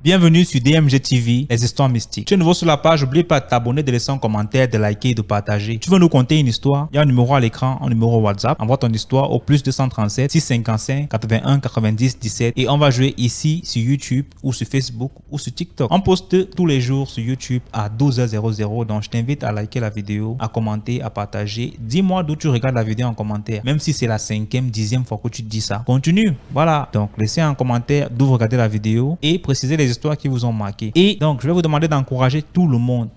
Bienvenue sur DMG TV, les histoires mystiques. Tu es nouveau sur la page, n'oublie pas de t'abonner, de laisser un commentaire, de liker et de partager. Tu veux nous conter une histoire? Il y a un numéro à l'écran, un numéro WhatsApp. Envoie ton histoire au plus 237 655 81 90 17 et on va jouer ici sur YouTube ou sur Facebook ou sur TikTok. On poste tous les jours sur YouTube à 12h00, donc je t'invite à liker la vidéo, à commenter, à partager. Dis-moi d'où tu regardes la vidéo en commentaire, même si c'est la 5e, 10e fois que tu dis ça. Continue, voilà. Donc laissez un commentaire d'où vous regardez la vidéo et précisez les histoires qui vous ont marqué. Et donc, je vais vous demander d'encourager tout le monde.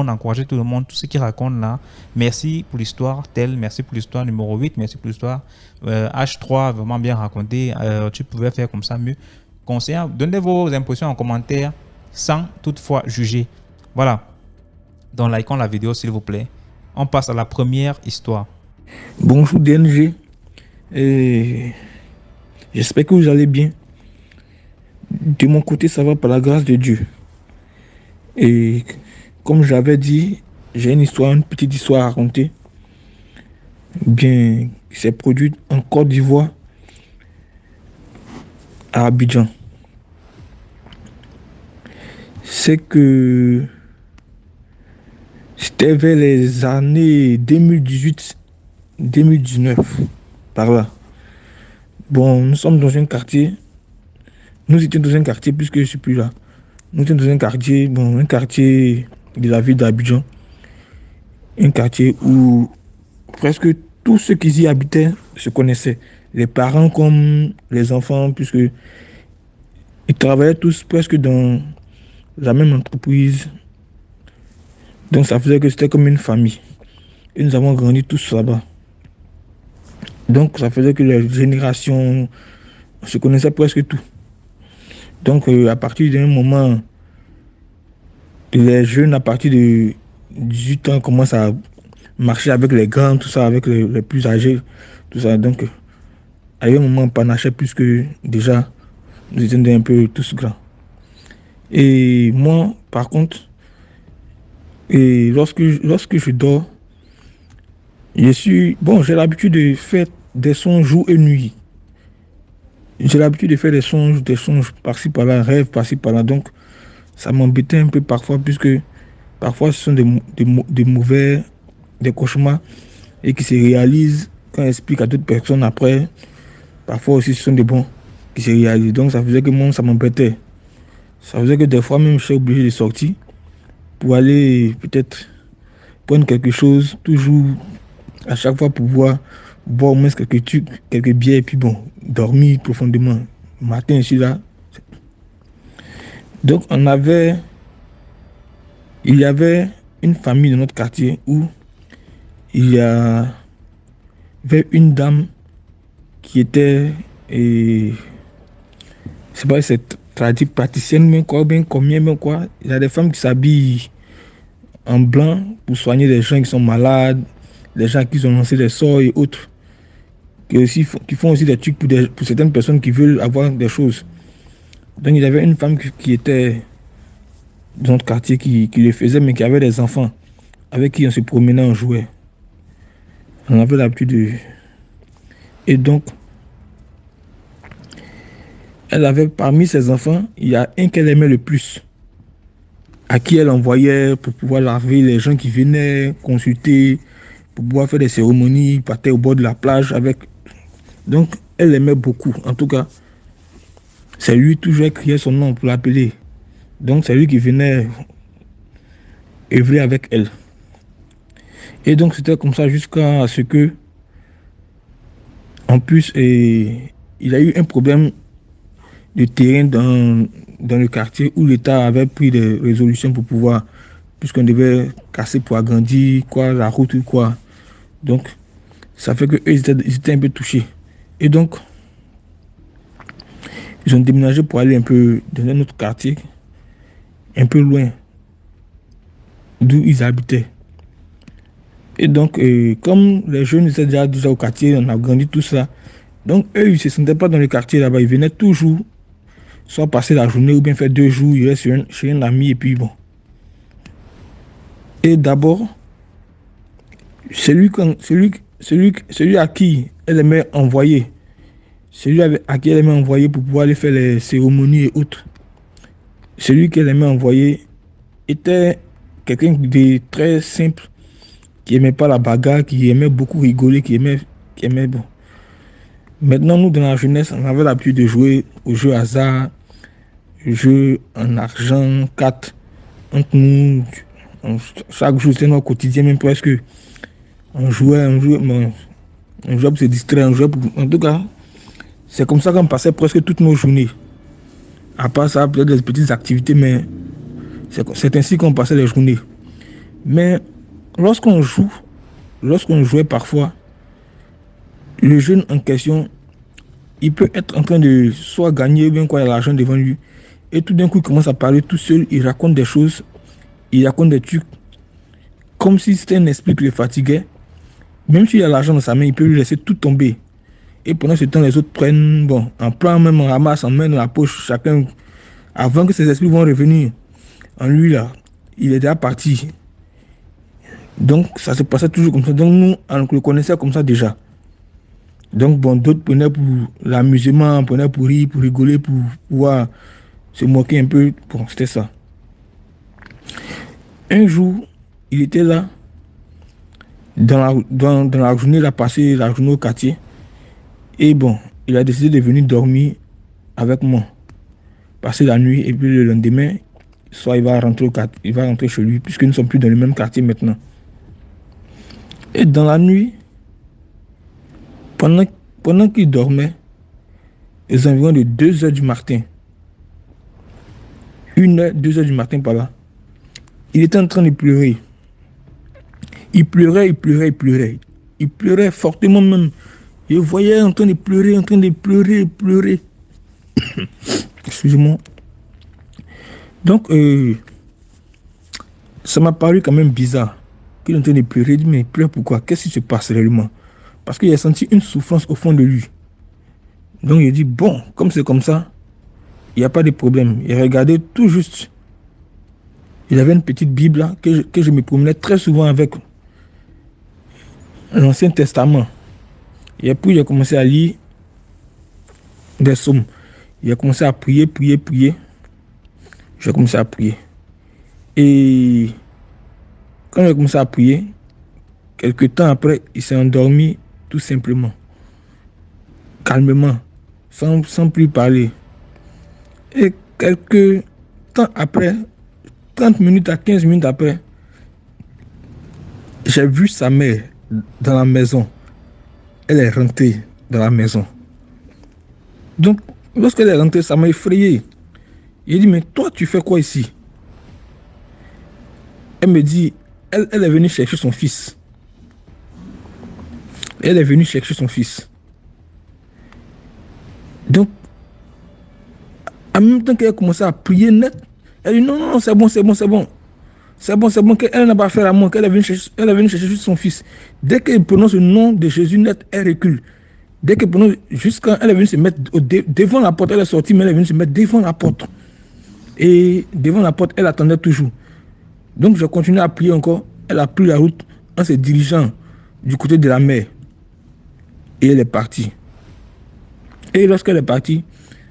Encourager tout le monde, tout ce qui raconte là. Merci pour l'histoire telle, merci pour l'histoire numéro 8, merci pour l'histoire H3, vraiment bien raconté. Tu pouvais faire comme ça mieux. Conseil, donnez vos impressions en commentaire sans toutefois juger. Voilà. Donc, likons la vidéo s'il vous plaît. On passe à la première histoire. Bonjour DNG. J'espère que vous allez bien. De mon côté, ça va par la grâce de Dieu. Et comme j'avais dit, j'ai une petite histoire à raconter. Bien, qui s'est produite en Côte d'Ivoire, à Abidjan. C'est que c'était vers les années 2018-2019, par là. Bon, nous sommes dans un quartier. Nous étions dans un quartier, puisque je ne suis plus là. Nous étions dans un quartier de la ville d'Abidjan. Un quartier où presque tous ceux qui y habitaient se connaissaient. Les parents comme les enfants, puisque ils travaillaient tous presque dans la même entreprise. Donc ça faisait que c'était comme une famille. Et nous avons grandi tous là-bas. Donc ça faisait que les générations se connaissaient presque tout. Donc, à partir d'un moment, les jeunes, à partir de 18 ans, commencent à marcher avec les grands, tout ça, avec les plus âgés, tout ça. Donc, à un moment, on panachait plus que déjà, nous étions un peu tous grands. Et moi, par contre, lorsque je dors, j'ai l'habitude de faire des songes jour et nuit. J'ai l'habitude de faire des songes par-ci par-là, rêves par-ci par-là. Donc, ça m'embêtait un peu parfois, puisque parfois ce sont des cauchemars et qui se réalisent quand on explique à d'autres personnes après. Parfois aussi, ce sont des bons qui se réalisent. Donc, ça faisait que moi, ça m'embêtait. Ça faisait que des fois, même, je suis obligé de sortir pour aller peut-être prendre quelque chose, toujours à chaque fois pour boire au moins quelques trucs, quelques bières, et puis bon, dormir profondément. Le matin, je suis là. Donc, il y avait une famille dans notre quartier où il y avait une dame qui était, c'est pas cette praticienne, mais quoi, bien combien, mais quoi. Il y a des femmes qui s'habillent en blanc pour soigner des gens qui sont malades, des gens qui ont lancé des sorts et autres. Qui font aussi des trucs pour certaines personnes qui veulent avoir des choses. Donc il y avait une femme qui était dans notre quartier qui le faisait, mais qui avait des enfants avec qui on se promenait, on jouait. On avait l'habitude de... Et donc, elle avait parmi ses enfants, il y a un qu'elle aimait le plus, à qui elle envoyait pour pouvoir laver les gens qui venaient consulter, pour pouvoir faire des cérémonies, partir au bord de la plage avec... Donc, elle l'aimait beaucoup. En tout cas, c'est lui toujours criait son nom pour l'appeler. Donc, c'est lui qui venait œuvrer avec elle. Et donc, c'était comme ça jusqu'à ce que, en plus, il y a eu un problème de terrain dans le quartier où l'État avait pris des résolutions pour pouvoir, puisqu'on devait casser pour agrandir quoi, la route ou quoi. Donc, ça fait qu'eux, ils étaient un peu touchés. Et donc, ils ont déménagé pour aller un peu dans un autre quartier, un peu loin d'où ils habitaient. Et donc, comme les jeunes étaient déjà au quartier, on a grandi tout ça. Donc, eux, ils ne se sentaient pas dans le quartier là-bas. Ils venaient toujours, soit passer la journée ou bien faire 2 jours, ils restent chez un ami et puis bon. Et d'abord, celui à qui elle aimait envoyer, celui à qui elle aimait envoyer pour pouvoir aller faire les cérémonies et autres, celui qu'elle aimait envoyer était quelqu'un de très simple, qui aimait pas la bagarre, qui aimait beaucoup rigoler, qui aimait bon. Maintenant, nous, dans la jeunesse, on avait l'habitude de jouer aux jeux hasard, aux jeux en argent, 4 entre nous. Chaque jour, c'était notre quotidien, même presque. Bon, on jouait pour se distraire, en tout cas, c'est comme ça qu'on passait presque toutes nos journées. À part ça, peut-être des petites activités, mais c'est ainsi qu'on passait les journées. Mais lorsqu'on jouait parfois, le jeune en question, il peut être en train de soit gagner ou bien quoi, il y a l'argent devant lui. Et tout d'un coup, il commence à parler tout seul, il raconte des choses, il raconte des trucs, comme si c'était un esprit qui le fatiguait. Même s'il a l'argent dans sa main, il peut lui laisser tout tomber. Et pendant ce temps, les autres prennent, bon, en plan même, en ramasse, en main dans la poche, chacun, avant que ces esprits vont revenir en lui là, il est déjà parti. Donc, ça se passait toujours comme ça. Donc, nous, on le connaissait comme ça déjà. Donc, bon, d'autres prenaient pour l'amusement, prenaient pour rire, pour rigoler, pour pouvoir se moquer un peu. Bon, c'était ça. Un jour, il était là, dans la journée, il a passé la journée au quartier. Et bon, il a décidé de venir dormir avec moi, passer la nuit, et puis le lendemain, soit il va rentrer chez lui, puisque nous ne sommes plus dans le même quartier maintenant. Et dans la nuit, pendant qu'il dormait, aux environs de 2 heures du matin, 1 heure, 2 heures du matin par là, il était en train de pleurer. Il pleurait, il pleurait, il pleurait. Il pleurait fortement même. Je voyais en train de pleurer, pleurer. Excusez-moi. Donc, ça m'a paru quand même bizarre qu'il est en train de pleurer. Il dit, mais il pleure pourquoi? Qu'est-ce qui se passe réellement? Parce qu'il a senti une souffrance au fond de lui. Donc, il dit, bon, comme c'est comme ça, il n'y a pas de problème. Il regardait tout juste. Il avait une petite Bible là, que je me promenais très souvent avec, l'Ancien Testament. Et puis, il a commencé à lire des psaumes. Il a commencé à prier. J'ai commencé à prier. Et quand il a commencé à prier, quelques temps après, il s'est endormi tout simplement, calmement, sans plus parler. Et quelques temps après, 30 minutes à 15 minutes après, j'ai vu sa mère dans la maison. Elle est rentrée dans la maison. Donc, lorsqu'elle est rentrée, ça m'a effrayé. Il dit, mais toi, tu fais quoi ici? Elle me dit, elle est venue chercher son fils. Elle est venue chercher son fils. Donc, en même temps qu'elle a commencé à prier net, elle dit, non, c'est bon. C'est bon qu'elle n'a pas affaire à moi, qu'elle est venue chercher juste son fils. Dès qu'elle prononce le nom de Jésus net, elle recule. Dès qu'elle prononce, jusqu'à elle est venue se mettre devant la porte, elle est sortie, mais elle est venue se mettre devant la porte. Et devant la porte, elle attendait toujours. Donc je continue à prier encore. Elle a pris la route en se dirigeant du côté de la mer. Et elle est partie. Et lorsqu'elle est partie,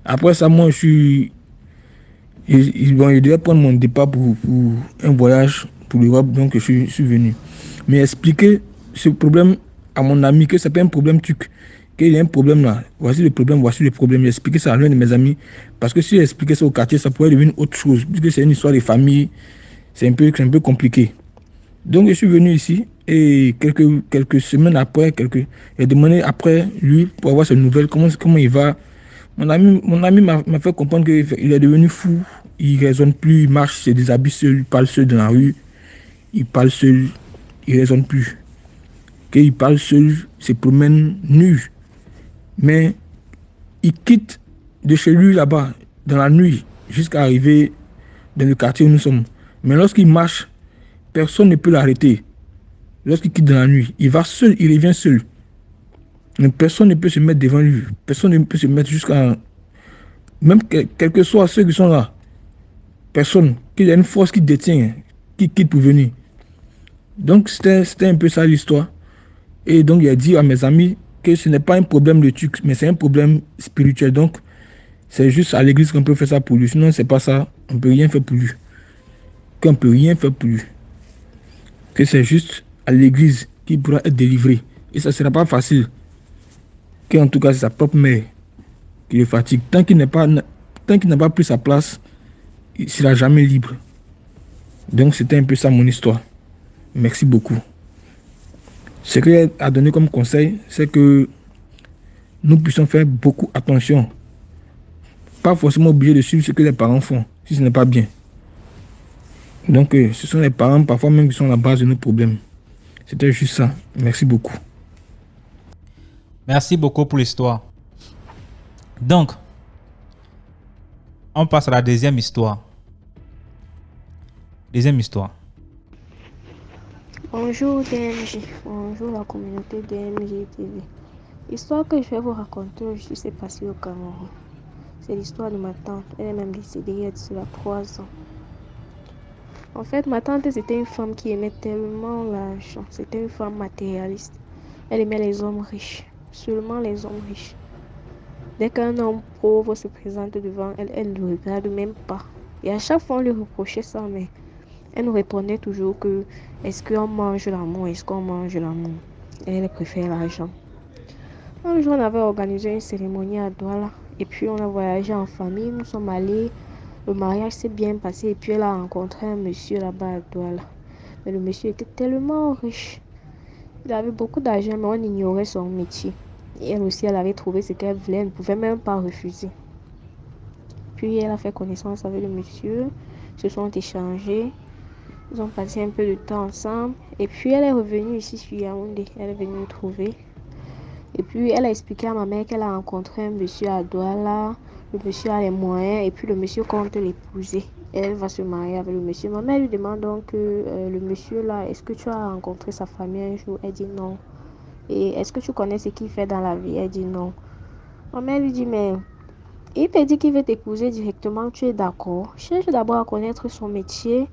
après ça, moi, je devais prendre mon départ pour un voyage pour l'Europe, donc je suis venu. Mais expliquer ce problème à mon ami, que ce n'est pas un problème truc, qu'il y a un problème là, voici le problème. J'ai expliqué ça à l'un de mes amis, parce que si j'expliquais ça au quartier, ça pourrait devenir autre chose, puisque c'est une histoire de famille, c'est un peu compliqué. Donc je suis venu ici, et quelques semaines après, j'ai demandé après lui, pour avoir ses nouvelles, comment il va. Mon ami m'a fait comprendre qu'il est devenu fou. Il ne raisonne plus, il marche, il se déshabille seul, il parle seul dans la rue. Il parle seul, il ne raisonne plus. Qu'il parle seul, il se promène nu. Mais il quitte de chez lui là-bas, dans la nuit, jusqu'à arriver dans le quartier où nous sommes. Mais lorsqu'il marche, personne ne peut l'arrêter. Lorsqu'il quitte dans la nuit, il va seul, il revient seul. Mais personne ne peut se mettre devant lui. Personne ne peut se mettre jusqu'à... Même quels que soient ceux qui sont là. Personne. Qu'il y a une force qui détient, qui quitte pour venir. Donc c'était un peu ça l'histoire. Et donc il a dit à mes amis que ce n'est pas un problème de truc, mais c'est un problème spirituel. Donc C'est juste à l'église qu'on peut faire ça pour lui. Sinon, c'est pas ça. On peut rien faire pour lui. Qu'on peut rien faire pour lui. Que c'est juste à l'église qu'il pourra être délivré. Et ça ne sera pas facile. Qu'en tout cas, c'est sa propre mère qui le fatigue. Tant qu'il n'a pas pris sa place, il ne sera jamais libre. Donc, c'était un peu ça mon histoire. Merci beaucoup. Ce que j'ai à donner comme conseil, c'est que nous puissions faire beaucoup attention. Pas forcément obligé de suivre ce que les parents font, si ce n'est pas bien. Donc, ce sont les parents parfois même qui sont la base de nos problèmes. C'était juste ça. Merci beaucoup. Merci beaucoup pour l'histoire. Donc, on passe à la deuxième histoire. Deuxième histoire. Bonjour DMJ, bonjour la communauté DMJ TV. L'histoire que je vais vous raconter aujourd'hui s'est passée au Cameroun. C'est l'histoire de ma tante. Elle est même décédée il y a de cela 3 ans. En fait, ma tante, c'était une femme qui aimait tellement l'argent. C'était une femme matérialiste. Elle aimait les hommes riches, seulement les hommes riches. Dès qu'un homme pauvre se présente devant elle, elle ne le regarde même pas. Et à chaque fois, on lui reprochait ça, mais elle nous répondait toujours que est-ce qu'on mange l'amour, est-ce qu'on mange l'amour. Elle préfère l'argent. Un jour, on avait organisé une cérémonie à Douala et puis on a voyagé en famille, nous sommes allés. Le mariage s'est bien passé et puis elle a rencontré un monsieur là-bas à Douala. Mais le monsieur était tellement riche. Il avait beaucoup d'argent, mais on ignorait son métier. Et elle aussi, elle avait trouvé ce qu'elle voulait, elle ne pouvait même pas refuser. Puis elle a fait connaissance avec le monsieur, se sont échangés. Ils ont passé un peu de temps ensemble. Et puis elle est revenue ici sur Yaoundé. Elle est venue me trouver. Et puis elle a expliqué à ma mère qu'elle a rencontré un monsieur à Douala. Le monsieur a les moyens et puis le monsieur compte l'épouser. Elle va se marier avec le monsieur. Ma mère lui demande donc le monsieur là, est-ce que tu as rencontré sa famille un jour? Elle dit non. Et est-ce que tu connais ce qu'il fait dans la vie? Elle dit non. Ma mère lui dit mais il te dit qu'il veut t'épouser directement, tu es d'accord? Cherche d'abord à connaître son métier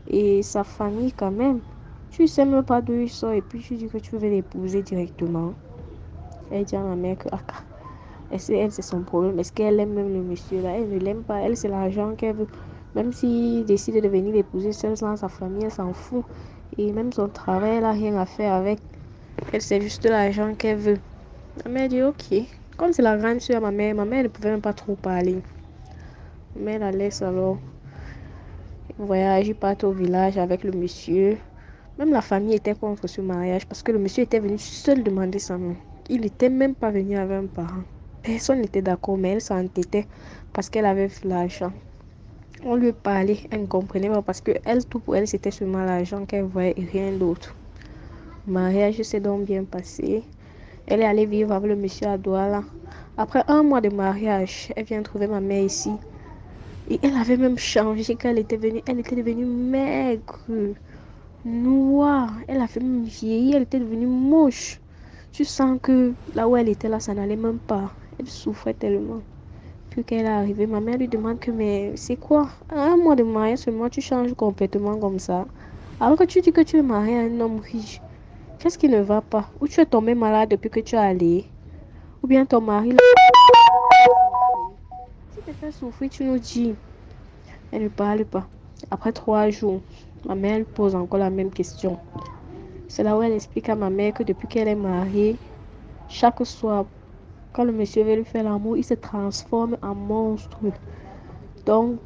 et sa famille quand même. Tu ne sais même pas d'où il sort et puis tu dis que tu veux l'épouser directement. Elle dit à ma mère que elle, c'est son problème. Est-ce qu'elle aime même le monsieur là? Elle ne l'aime pas. Elle, c'est l'argent qu'elle veut. Même s'il décide de venir l'épouser seule sans sa famille, elle s'en fout. Et même son travail, elle n'a rien à faire avec. Elle, c'est juste l'argent qu'elle veut. Ma mère dit ok. Comme c'est la grande soeur, ma mère ne pouvait même pas trop parler. Mais la laisse alors voyager, partir au village avec le monsieur. Même la famille était contre ce mariage parce que le monsieur était venu seul demander sa main. Il n'était même pas venu avec un parent. Personne n'était d'accord, mais elle s'entêtait parce qu'elle avait l'argent. On lui parlait, elle ne comprenait pas parce que elle, tout pour elle, c'était seulement l'argent qu'elle voyait et rien d'autre. Le mariage s'est donc bien passé. Elle est allée vivre avec le monsieur à Douala. Après 1 mois de mariage, elle vient trouver ma mère ici. Et elle avait même changé quand elle était devenue maigre, noire. Elle avait même vieilli, elle était devenue moche. Tu sens que là où elle était là, ça n'allait même pas. Elle souffrait tellement. Puis qu'elle est arrivée, ma mère lui demande que mais c'est quoi? 1 mois de mariage seulement, tu changes complètement comme ça. Alors que tu dis que tu es mariée à un homme riche. Qu'est-ce qui ne va pas? Ou tu es tombée malade depuis que tu es allée? Ou bien ton mari l'a si tu te fais souffrir, tu nous dis. Elle ne parle pas. Après 3 jours, ma mère lui pose encore la même question. C'est là où elle explique à ma mère que depuis qu'elle est mariée, chaque soir, quand le monsieur veut lui faire l'amour, il se transforme en monstre. Donc,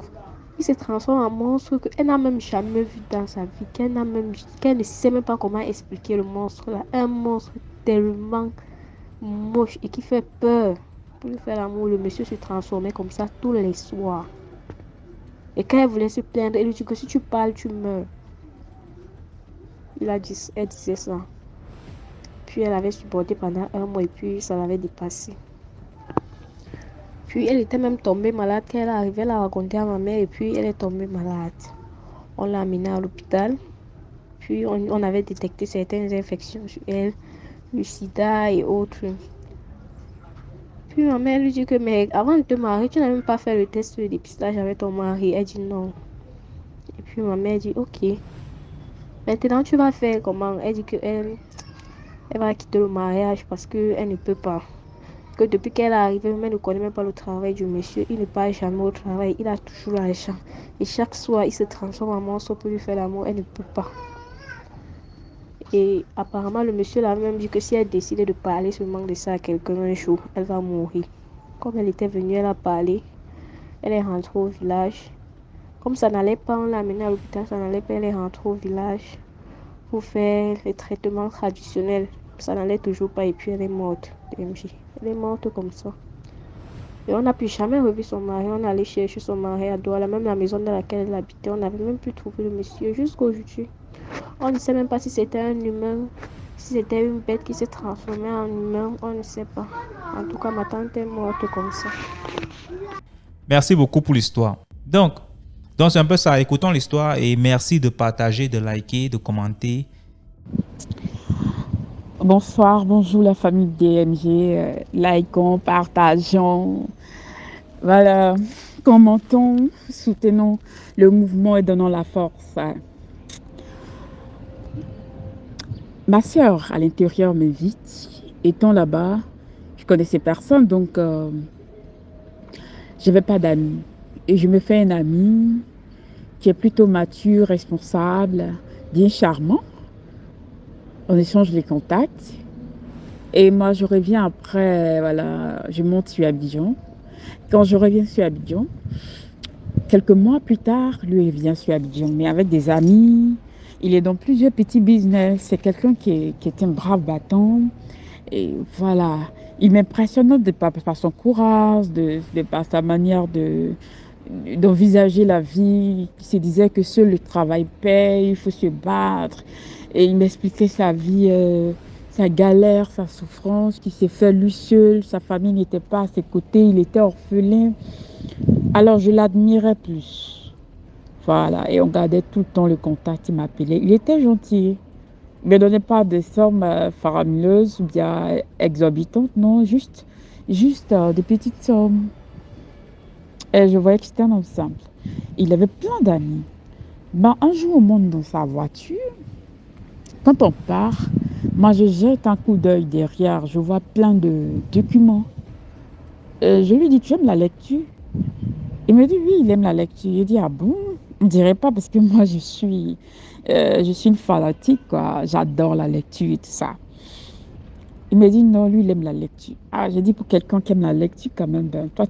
il se transforme en monstre qu'elle n'a même jamais vu dans sa vie, qu'elle ne sait même pas comment expliquer le monstre là. Un monstre tellement moche et qui fait peur. Pour lui faire l'amour, le monsieur se transformait comme ça tous les soirs. Et quand elle voulait se plaindre, elle lui dit que si tu parles, tu meurs. Elle disait ça. Puis elle avait supporté pendant 1 mois et puis ça l'avait dépassé. Puis elle était même tombée malade quand elle est arrivée, elle a raconté à ma mère et puis elle est tombée malade. On l'a amenée à l'hôpital. Puis on avait détecté certaines infections sur elle, le sida et autres. Puis ma mère lui dit que mais avant de te marier, tu n'as même pas fait le test de dépistage avec ton mari. Elle dit non. Et puis ma mère dit ok. Maintenant tu vas faire comment? Elle dit qu'elle va quitter le mariage parce qu'elle ne peut pas. que depuis qu'elle est arrivée, même elle ne connaît même pas le travail du monsieur. Il ne part jamais au travail. Il a toujours l'argent. Et chaque soir, il se transforme en monstre pour lui faire l'amour. Elle ne peut pas. Et apparemment, le monsieur l'a même dit que si elle décide de parler seulement de ça à quelqu'un un jour, elle va mourir. Comme elle était venue, elle a parlé. Elle est rentrée au village. Comme ça n'allait pas, on l'a amenée à l'hôpital, ça n'allait pas, elle est rentrée au village pour faire les traitements traditionnels. Ça n'allait toujours pas et puis elle est morte. DMJ. Elle est morte comme ça. Et on n'a plus jamais revu son mari. On est allé chercher son mari à Douala, même la maison dans laquelle elle habitait. On n'avait même plus trouvé le monsieur jusqu'aujourd'hui. On ne sait même pas si c'était un humain, si c'était une bête qui s'est transformée en humain. On ne sait pas. En tout cas, ma tante est morte comme ça. Merci beaucoup pour l'histoire. Donc c'est un peu ça. Écoutons l'histoire et merci de partager, de liker, de commenter. Bonsoir, bonjour la famille DMG. Likons, partageons, voilà, commentons, soutenons le mouvement et donnons la force. Ma sœur à l'intérieur m'invite. Étant là-bas, je connaissais personne, donc je n'avais pas d'amis. Et je me fais un ami qui est plutôt mature, responsable, bien charmant. On échange les contacts. Et moi, je reviens après, voilà, je monte sur Abidjan. Quand je reviens sur Abidjan, quelques mois plus tard, lui, il vient sur Abidjan, mais avec des amis. Il est dans plusieurs petits business. C'est quelqu'un qui est un brave battant. Et voilà, il m'impressionne par son courage, par sa manière d'envisager la vie. Il se disait que seul le travail paye, il faut se battre. Et il m'expliquait sa vie, sa galère, sa souffrance, qu'il s'est fait lui seul. Sa famille n'était pas à ses côtés, il était orphelin. Alors je l'admirais plus. Voilà, et on gardait tout le temps le contact, il m'appelait. Il était gentil. Il ne me donnait pas de sommes faramineuses ou bien exorbitantes, non, juste des petites sommes. Et je voyais que c'était un homme simple. Il avait plein d'amis. Ben, un jour, on monte dans sa voiture. Quand on part, moi, je jette un coup d'œil derrière. Je vois plein de documents. Je lui dis, tu aimes la lecture? Il me dit, oui, il aime la lecture. Je dis, ah bon? On ne dirait pas parce que moi, je suis une fanatique, quoi. J'adore la lecture et tout ça. Il me dit, non, lui, il aime la lecture. Ah, j'ai dit, pour quelqu'un qui aime la lecture, quand même, ben, toi,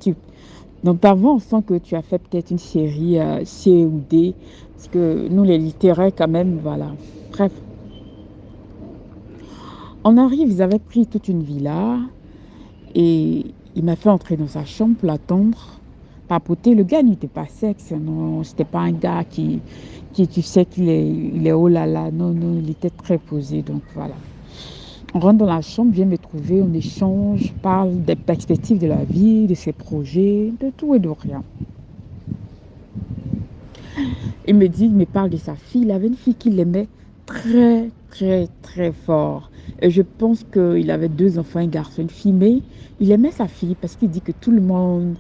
donc, avant, on sent que tu as fait peut-être une série C ou D, parce que nous, les littéraires, quand même, voilà. Bref. On arrive, ils avaient pris toute une villa, et il m'a fait entrer dans sa chambre pour l'attendre, papoter. Le gars n'était pas sexe, non, c'était pas un gars qui tu sais qu'il est oh là là, non, non, il était très posé, donc voilà. On rentre dans la chambre, vient me trouver, on échange, parle des perspectives de la vie, de ses projets, de tout et de rien. Il me parle de sa fille. Il avait une fille qu'il aimait très, très, très fort. Et je pense qu'il avait 2 enfants, un garçon, une fille, mais il aimait sa fille parce qu'il dit que tout le monde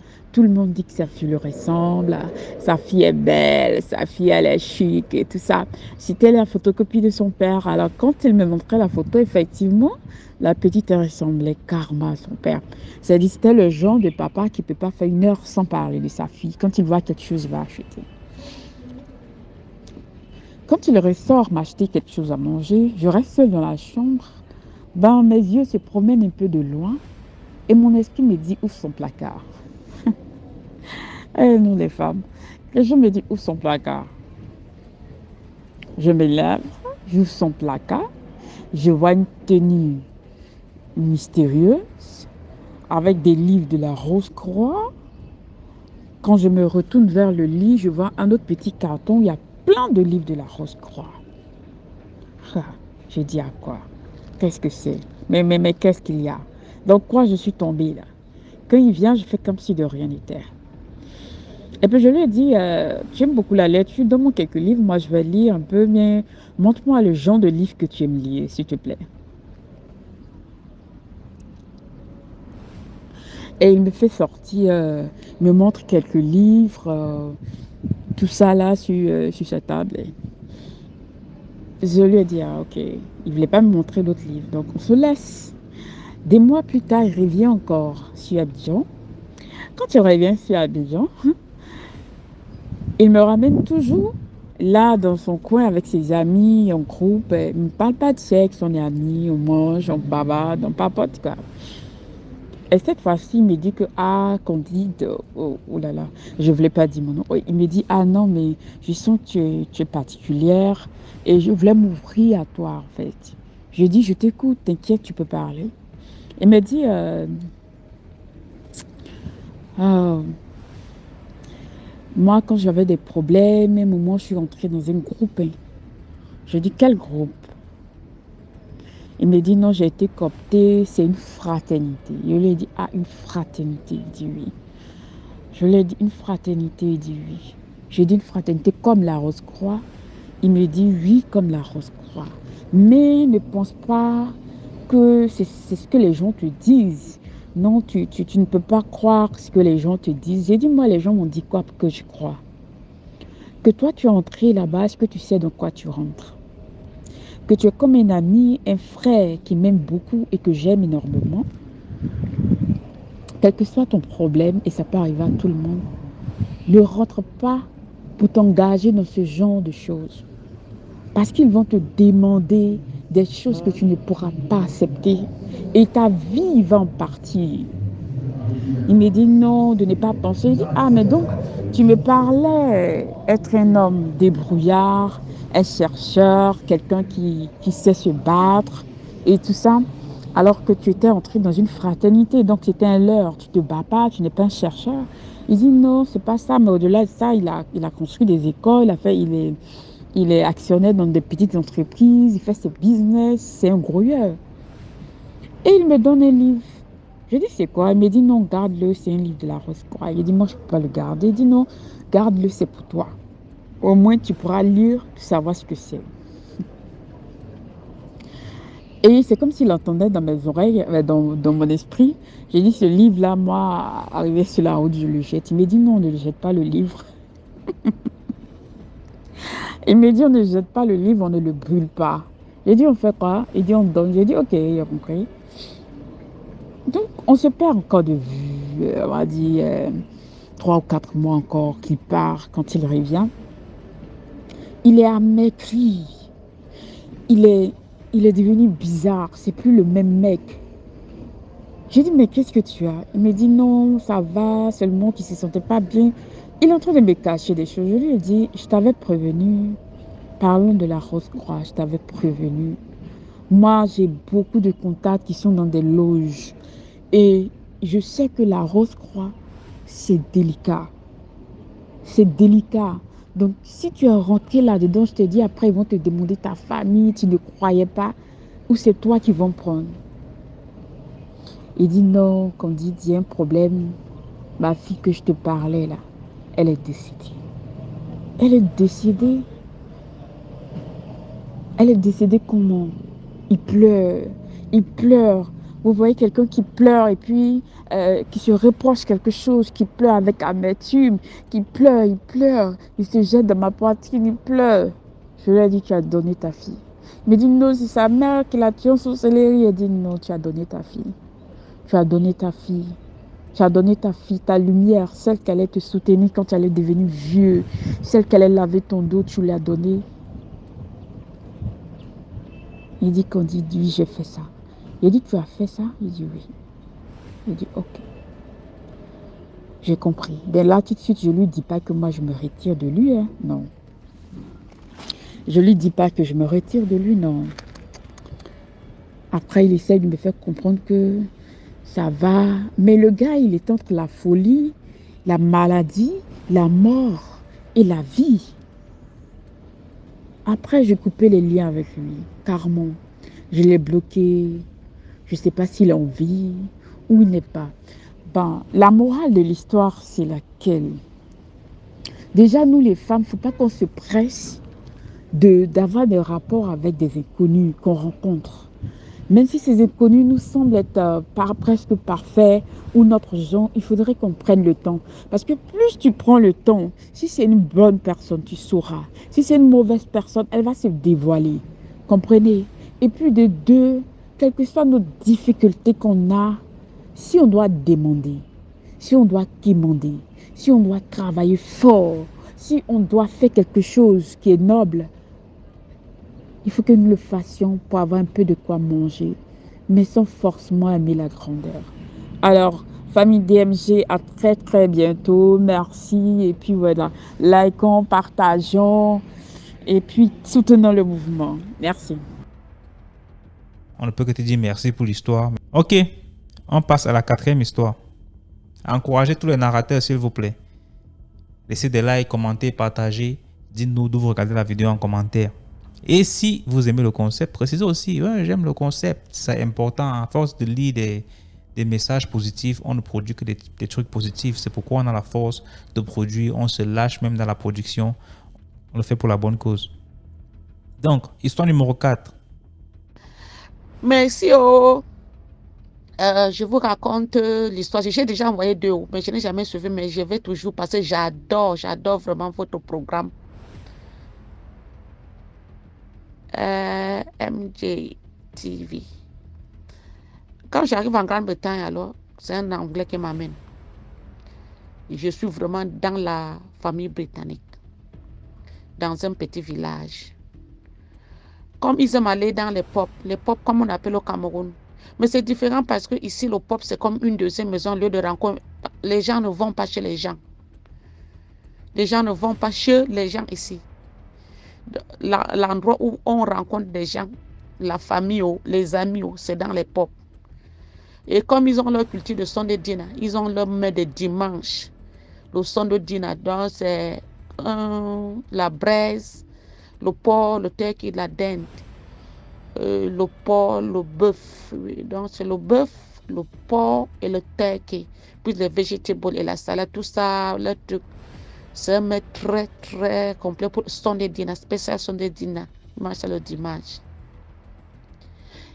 dit que sa fille lui ressemble. Sa fille est belle, sa fille, elle est chic et tout ça. C'était la photocopie de son père. Alors, quand il me montrait la photo, effectivement, la petite, elle ressemblait karma à son père. C'est-à-dire, c'était le genre de papa qui ne peut pas faire 1 heure sans parler de sa fille. Quand il voit quelque chose, il va acheter. Quand il ressort m'acheter quelque chose à manger, je reste seule dans la chambre. Ben, mes yeux se promènent un peu de loin et mon esprit me dit ouvre son placard. Et nous les femmes, les gens me disent ouvre son placard. Je me lève, j'ouvre son placard, je vois une tenue mystérieuse avec des livres de la Rose-Croix. Quand je me retourne vers le lit, je vois un autre petit carton, il y a plein de livres de la Rose-Croix. Je dis à quoi? Qu'est-ce que c'est? Mais qu'est-ce qu'il y a? Dans quoi je suis tombée là? Quand il vient, je fais comme si de rien n'était. Et puis je lui ai dit, tu aimes beaucoup la lecture, donne-moi quelques livres, moi je vais lire un peu, mais montre-moi le genre de livre que tu aimes lire, s'il te plaît. Et il me fait sortir, me montre quelques livres, tout ça là sur sa table. Je lui ai dit, ah ok, il ne voulait pas me montrer d'autres livres, donc on se laisse. Des mois plus tard, il revient encore sur Abidjan. Quand il revient sur Abidjan, il me ramène toujours là dans son coin avec ses amis en groupe. Il ne me parle pas de sexe, on est amis, on mange, on bavarde, on papote quoi. Et cette fois-ci, il me dit que, ah, Candide, oh là là, je ne voulais pas dire mon nom. Il me dit, ah non, mais je sens que tu es particulière et je voulais m'ouvrir à toi, en fait. Je dis, je t'écoute, t'inquiète, tu peux parler. Il me dit, ah, moi, quand j'avais des problèmes, à un moment, je suis entrée dans un groupe. Hein. Je dis, quel groupe? Il me dit, non, j'ai été cooptée, c'est une fraternité. Je lui ai dit, ah, une fraternité. Il dit oui. Je lui ai dit, une fraternité. Il dit oui. J'ai dit, une fraternité comme la Rose-Croix. Il me dit, oui, comme la Rose-Croix. Mais ne pense pas que c'est ce que les gens te disent. Non, tu ne peux pas croire ce que les gens te disent. J'ai dit, moi, les gens m'ont dit quoi pour que je crois? Que toi, tu es entré là-bas, est-ce que tu sais dans quoi tu rentres? Que tu es comme un ami, un frère qui m'aime beaucoup et que j'aime énormément, quel que soit ton problème, et ça peut arriver à tout le monde, ne rentre pas pour t'engager dans ce genre de choses. Parce qu'ils vont te demander des choses que tu ne pourras pas accepter. Et ta vie va en partir. Il me dit non, de ne pas penser. Je dis, ah, mais donc, tu me parlais être un homme débrouillard, un chercheur, quelqu'un qui sait se battre et tout ça, alors que tu étais entré dans une fraternité. Donc, c'était un leurre. Tu ne te bats pas, tu n'es pas un chercheur. Il dit non, c'est pas ça, mais au-delà de ça, il a construit des écoles, il est actionnaire dans des petites entreprises, il fait ses business, c'est un grouilleur. Et il me donne un livre. Je dis, c'est quoi? Il me dit, non, garde-le, c'est un livre de la Rose-Croix. Il dit, moi, je ne peux pas le garder. Il dit, non, garde-le, c'est pour toi. Au moins, tu pourras lire, savoir ce que c'est. Et c'est comme s'il entendait dans mes oreilles, dans mon esprit. J'ai dit, ce livre-là, moi, arrivé sur la route, je le jette. Il me dit, non, ne le jette pas, le livre. Il me dit, on ne jette pas le livre, on ne le brûle pas. J'ai dit, on fait quoi? Il dit, on donne. J'ai dit, ok, il a compris. Donc, on se perd encore de vue. On va dire 3 ou 4 mois encore qu'il part. Quand il revient, il est amaigri. Il est devenu bizarre. C'est plus le même mec. J'ai dit, mais qu'est-ce que tu as? Il me dit, non, ça va. Seulement qu'il ne se sentait pas bien. Il est en train de me cacher des choses. Je lui ai dit, je t'avais prévenu. Parlons de la Rose-Croix. Je t'avais prévenu. Moi, j'ai beaucoup de contacts qui sont dans des loges. Et je sais que la Rose-Croix, c'est délicat. C'est délicat. Donc, si tu es rentré là-dedans, je te dis, après, ils vont te demander ta famille, tu ne croyais pas, ou c'est toi qui vont prendre. Il dit, non, comme dit, il y a un problème. Ma fille que je te parlais là, elle est décédée. Elle est décédée. Elle est décédée comment? Il pleure. Il pleure. Vous voyez quelqu'un qui pleure et puis qui se reproche quelque chose, qui pleure avec amertume, qui pleure, il se jette dans ma poitrine, il pleure. Je lui ai dit, tu as donné ta fille. Il me dit, non, c'est sa mère qui l'a tuée en sorcellerie. Il dit, non, tu as donné ta fille. Tu as donné ta fille. Tu as donné ta fille, ta lumière, celle qui allait te soutenir quand tu allais devenir vieux, celle qui allait laver ton dos, tu lui as donné. Il dit, Candide, oui, j'ai fait ça. Il dit, tu as fait ça? Il dit, oui. Il dit, ok. J'ai compris. Ben là, tout de suite, je ne lui dis pas que moi, je me retire de lui. Hein. Non. Je ne lui dis pas que je me retire de lui, non. Après, il essaie de me faire comprendre que ça va. Mais le gars, il est entre la folie, la maladie, la mort et la vie. Après, j'ai coupé les liens avec lui, carrément. Je l'ai bloqué. Je ne sais pas s'il est en vie ou il n'est pas. Ben, la morale de l'histoire, c'est laquelle? Déjà, nous les femmes, il ne faut pas qu'on se presse d'avoir des rapports avec des inconnus qu'on rencontre. Même si ces inconnus nous semblent être presque parfaits ou notre genre, il faudrait qu'on prenne le temps. Parce que plus tu prends le temps, si c'est une bonne personne, tu sauras. Si c'est une mauvaise personne, elle va se dévoiler. Comprenez? Et puis de deux, quelles que soient nos difficultés qu'on a, si on doit demander, si on doit quémander, si on doit travailler fort, si on doit faire quelque chose qui est noble, il faut que nous le fassions pour avoir un peu de quoi manger, mais sans forcément aimer la grandeur. Alors, famille DMG, à très très bientôt. Merci. Et puis voilà, likons, partageons et puis soutenons le mouvement. Merci. On ne peut que te dire merci pour l'histoire. Ok, on passe à la 4e histoire. Encouragez tous les narrateurs, s'il vous plaît. Laissez des likes, commentez, partagez. Dites-nous d'où vous regardez la vidéo en commentaire. Et si vous aimez le concept, précisez aussi, ouais, j'aime le concept. C'est important. À force de lire des messages positifs, on ne produit que des trucs positifs. C'est pourquoi on a la force de produire. On se lâche même dans la production. On le fait pour la bonne cause. Donc, histoire numéro 4. Merci. Je vous raconte l'histoire. J'ai déjà envoyé 2, mais je n'ai jamais suivi, mais je vais toujours parce que j'adore vraiment votre programme. MJ TV. Quand j'arrive en Grande-Bretagne, alors, c'est un Anglais qui m'amène. Je suis vraiment dans la famille britannique, dans un petit village. Comme ils aiment aller dans les pubs comme on appelle au Cameroun. Mais c'est différent parce que ici, le pub, c'est comme une deuxième maison, lieu de rencontre. Les gens ne vont pas chez les gens. Les gens ne vont pas chez les gens ici. L'endroit où on rencontre des gens, la famille, les amis, c'est dans les pubs. Et comme ils ont leur culture de Sunday dinner, ils ont leur mets de dimanche. Le Sunday dinner, donc c'est la braise, le porc, le turkey, la dinde, le porc, le bœuf. Donc c'est le bœuf, le porc et le turkey. Puis les vegetables et la salade, tout ça, le truc. C'est un mets très très complet pour Sunday dinner, spécial Sunday dinner. Mange le dimanche.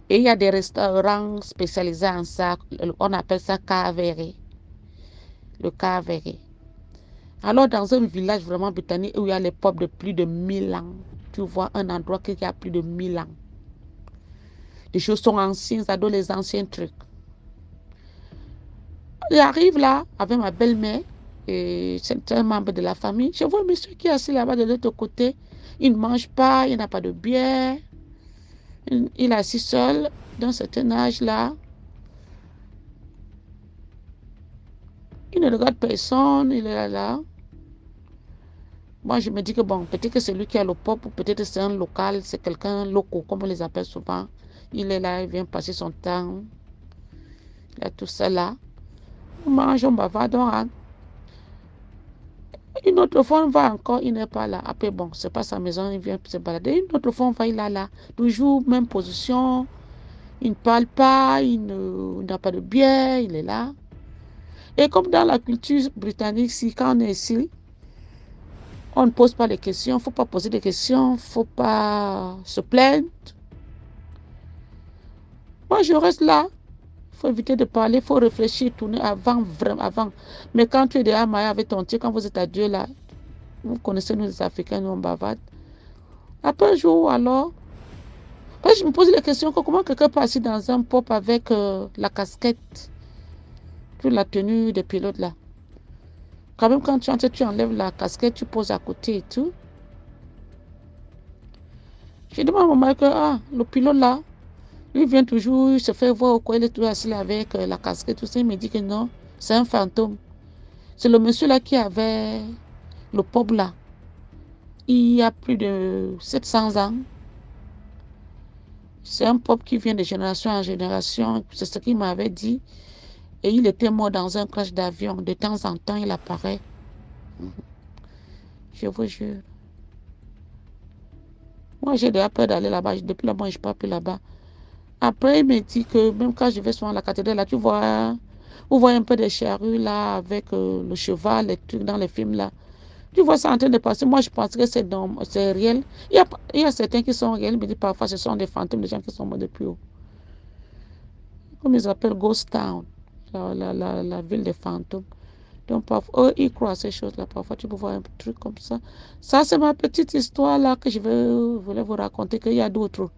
Et il y a des restaurants spécialisés en ça, on appelle ça carvery. Le carvery. Alors dans un village vraiment britannique où il y a les pubs de plus de 1000 ans, tu vois un endroit qui a plus de 1000 ans. Les choses sont anciennes, j'adore les anciens trucs. J'arrive là avec ma belle-mère et c'est un membre de la famille. Je vois un monsieur qui est assis là-bas de l'autre côté. Il ne mange pas, il n'a pas de bière. Il est assis seul dans un certain âge là. Il ne regarde personne, il est là. Moi, je me dis que bon, peut-être que c'est lui qui a le pop, ou peut-être c'est un local, c'est quelqu'un local, comme on les appelle souvent. Il est là, il vient passer son temps. Il a tout ça là. On mange, on bavarde, on rentre. Une autre fois, on va encore, il n'est pas là. Après, bon, c'est pas sa maison, il vient se balader. Une autre fois, on va, il est là. Toujours même position. Il ne parle pas, il n'a pas de bière, il est là. Et comme dans la culture britannique, si quand on est ici, on ne pose pas les questions, il ne faut pas poser des questions, il ne faut pas se plaindre. Moi, je reste là. Il faut éviter de parler, il faut réfléchir, tourner avant, vraiment avant. Mais quand tu es déjà marié avec ton Dieu, quand vous êtes à Dieu là, vous connaissez nous les Africains, nous on bavarde. Après un jour, alors, je me pose la question, comment quelqu'un peut assis dans un pop avec la casquette, puis la tenue des pilotes là. Quand même, quand tu entres, tu enlèves la casquette, tu poses à côté et tout. Je demande à mon mari que le pilote là, il vient toujours, il se fait voir au coin, il est toujours assis là avec la casquette, tout ça. Il me dit que non, c'est un fantôme. C'est le monsieur là qui avait le pub là. Il y a plus de 700 ans. C'est un pub qui vient de génération en génération. C'est ce qu'il m'avait dit. Et il était mort dans un crash d'avion. De temps en temps, il apparaît. Je vous jure. Moi, j'ai déjà peur d'aller là-bas. Depuis là-bas, je ne pars plus là-bas. Après, il me dit que même quand je vais souvent à la cathédrale, là, tu vois, vous voyez un peu des charrues là, avec le cheval, les trucs dans les films là. Tu vois ça en train de passer. Moi, je pense que c'est réel. Il y a certains qui sont réels, mais parfois ce sont des fantômes, des gens qui sont morts depuis haut. Comme ils appellent Ghost Town, la ville des fantômes. Donc, parfois, eux, ils croient à ces choses-là. Parfois, tu peux voir un truc comme ça. Ça, c'est ma petite histoire là que voulais vous raconter, qu'il y a d'autres.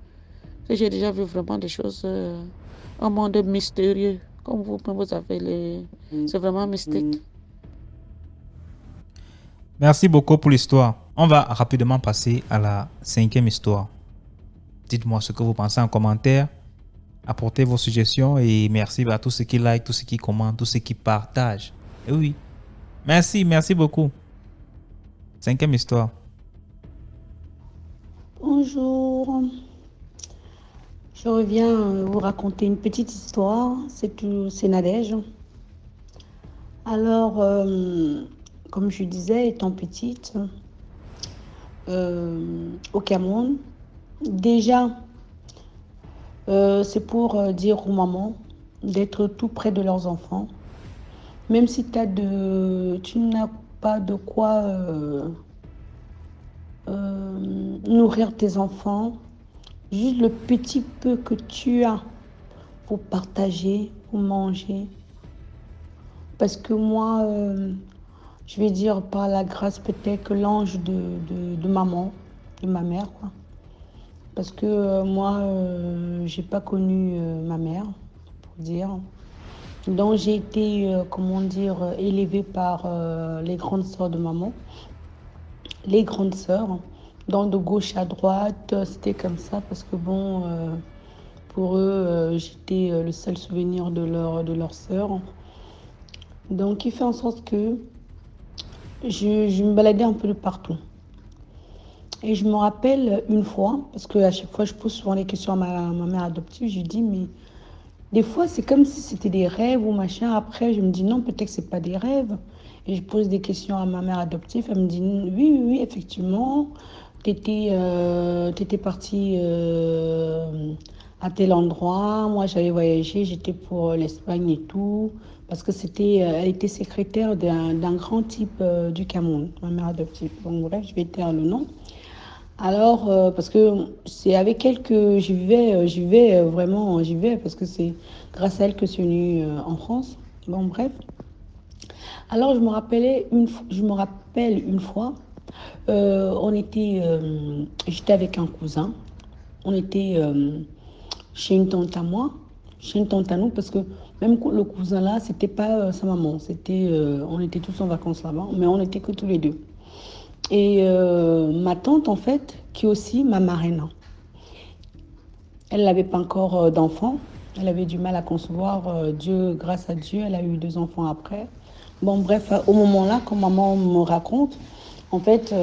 J'ai déjà vu vraiment des choses, un monde mystérieux. Comme vous avez les... C'est vraiment mystique. Merci beaucoup pour l'histoire. On va rapidement passer à la 5e histoire. Dites-moi ce que vous pensez en commentaire. Apportez vos suggestions et merci à tous ceux qui like, tous ceux qui commentent, tous ceux qui partagent. Et oui, merci beaucoup. 5e histoire. Bonjour, je reviens vous raconter une petite histoire, c'est Nadège. Alors, comme je disais, étant petite, au Cameroun, déjà, c'est pour dire aux mamans d'être tout près de leurs enfants, même si tu n'as pas de quoi nourrir tes enfants, juste le petit peu que tu as pour partager, pour manger. Parce que moi, je vais dire par la grâce peut-être que l'ange de maman, de ma mère, quoi. Parce que moi, j'ai pas connu ma mère, pour dire. Donc j'ai été, élevée par les grandes sœurs de maman. Les grandes sœurs, donc de gauche à droite, c'était comme ça parce que bon, pour eux, j'étais le seul souvenir de leur sœur. Donc il fait en sorte que je me baladais un peu de partout. Et je me rappelle une fois, parce qu'à chaque fois je pose souvent les questions à ma mère adoptive, je lui dis mais des fois c'est comme si c'était des rêves ou machin. Après je me dis non, peut-être que c'est pas des rêves. Et je pose des questions à ma mère adoptive. Elle me dit oui, effectivement. T'étais partie à tel endroit. Moi, j'avais voyagé. J'étais pour l'Espagne et tout. Parce que elle était secrétaire d'un grand type du Cameroun, ma mère adoptive. Donc, bref, je vais taire le nom. Alors, parce que c'est avec elle que j'y vais parce que c'est grâce à elle que je suis venue en France. Bon, bref. Alors, je me rappelle une fois, j'étais avec un cousin, on était chez une tante à moi, chez une tante à nous, parce que même le cousin là, c'était pas sa maman, on était tous en vacances là-bas, mais on n'était que tous les deux. Et ma tante, en fait, qui est aussi ma marraine, elle n'avait pas encore d'enfant, elle avait du mal à concevoir, grâce à Dieu, elle a eu 2 enfants après. Bon, bref, au moment-là, quand maman me raconte, en fait,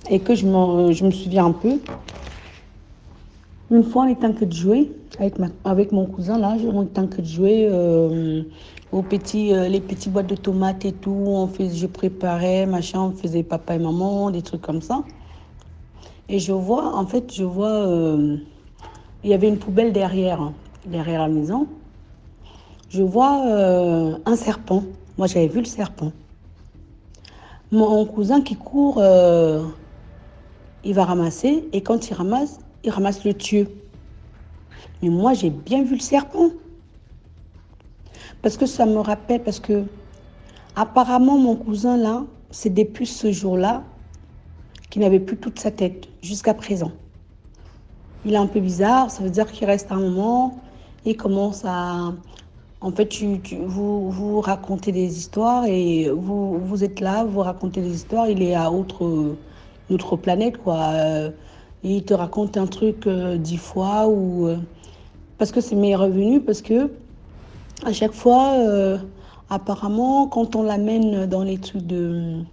et que je me souviens un peu, une fois, on était en train de jouer avec mon cousin, là, on était en train de jouer les petites boîtes de tomates et tout. Je préparais, machin, on faisait papa et maman, des trucs comme ça. Et je vois, il y avait une poubelle derrière la maison. Je vois un serpent. Moi, j'avais vu le serpent. Mon cousin qui court, il va ramasser. Et quand il ramasse le tuyau. Mais moi, j'ai bien vu le serpent. Parce que ça me rappelle, parce que apparemment, mon cousin, là, c'est depuis ce jour-là qu'il n'avait plus toute sa tête, jusqu'à présent. Il est un peu bizarre, ça veut dire qu'il reste un moment, il commence à... En fait, vous racontez des histoires et vous êtes là, vous racontez des histoires, il est à une autre planète, quoi. Il te raconte un truc 10 fois parce que c'est mes revenus, parce que à chaque fois, apparemment, quand on l'amène dans les trucs de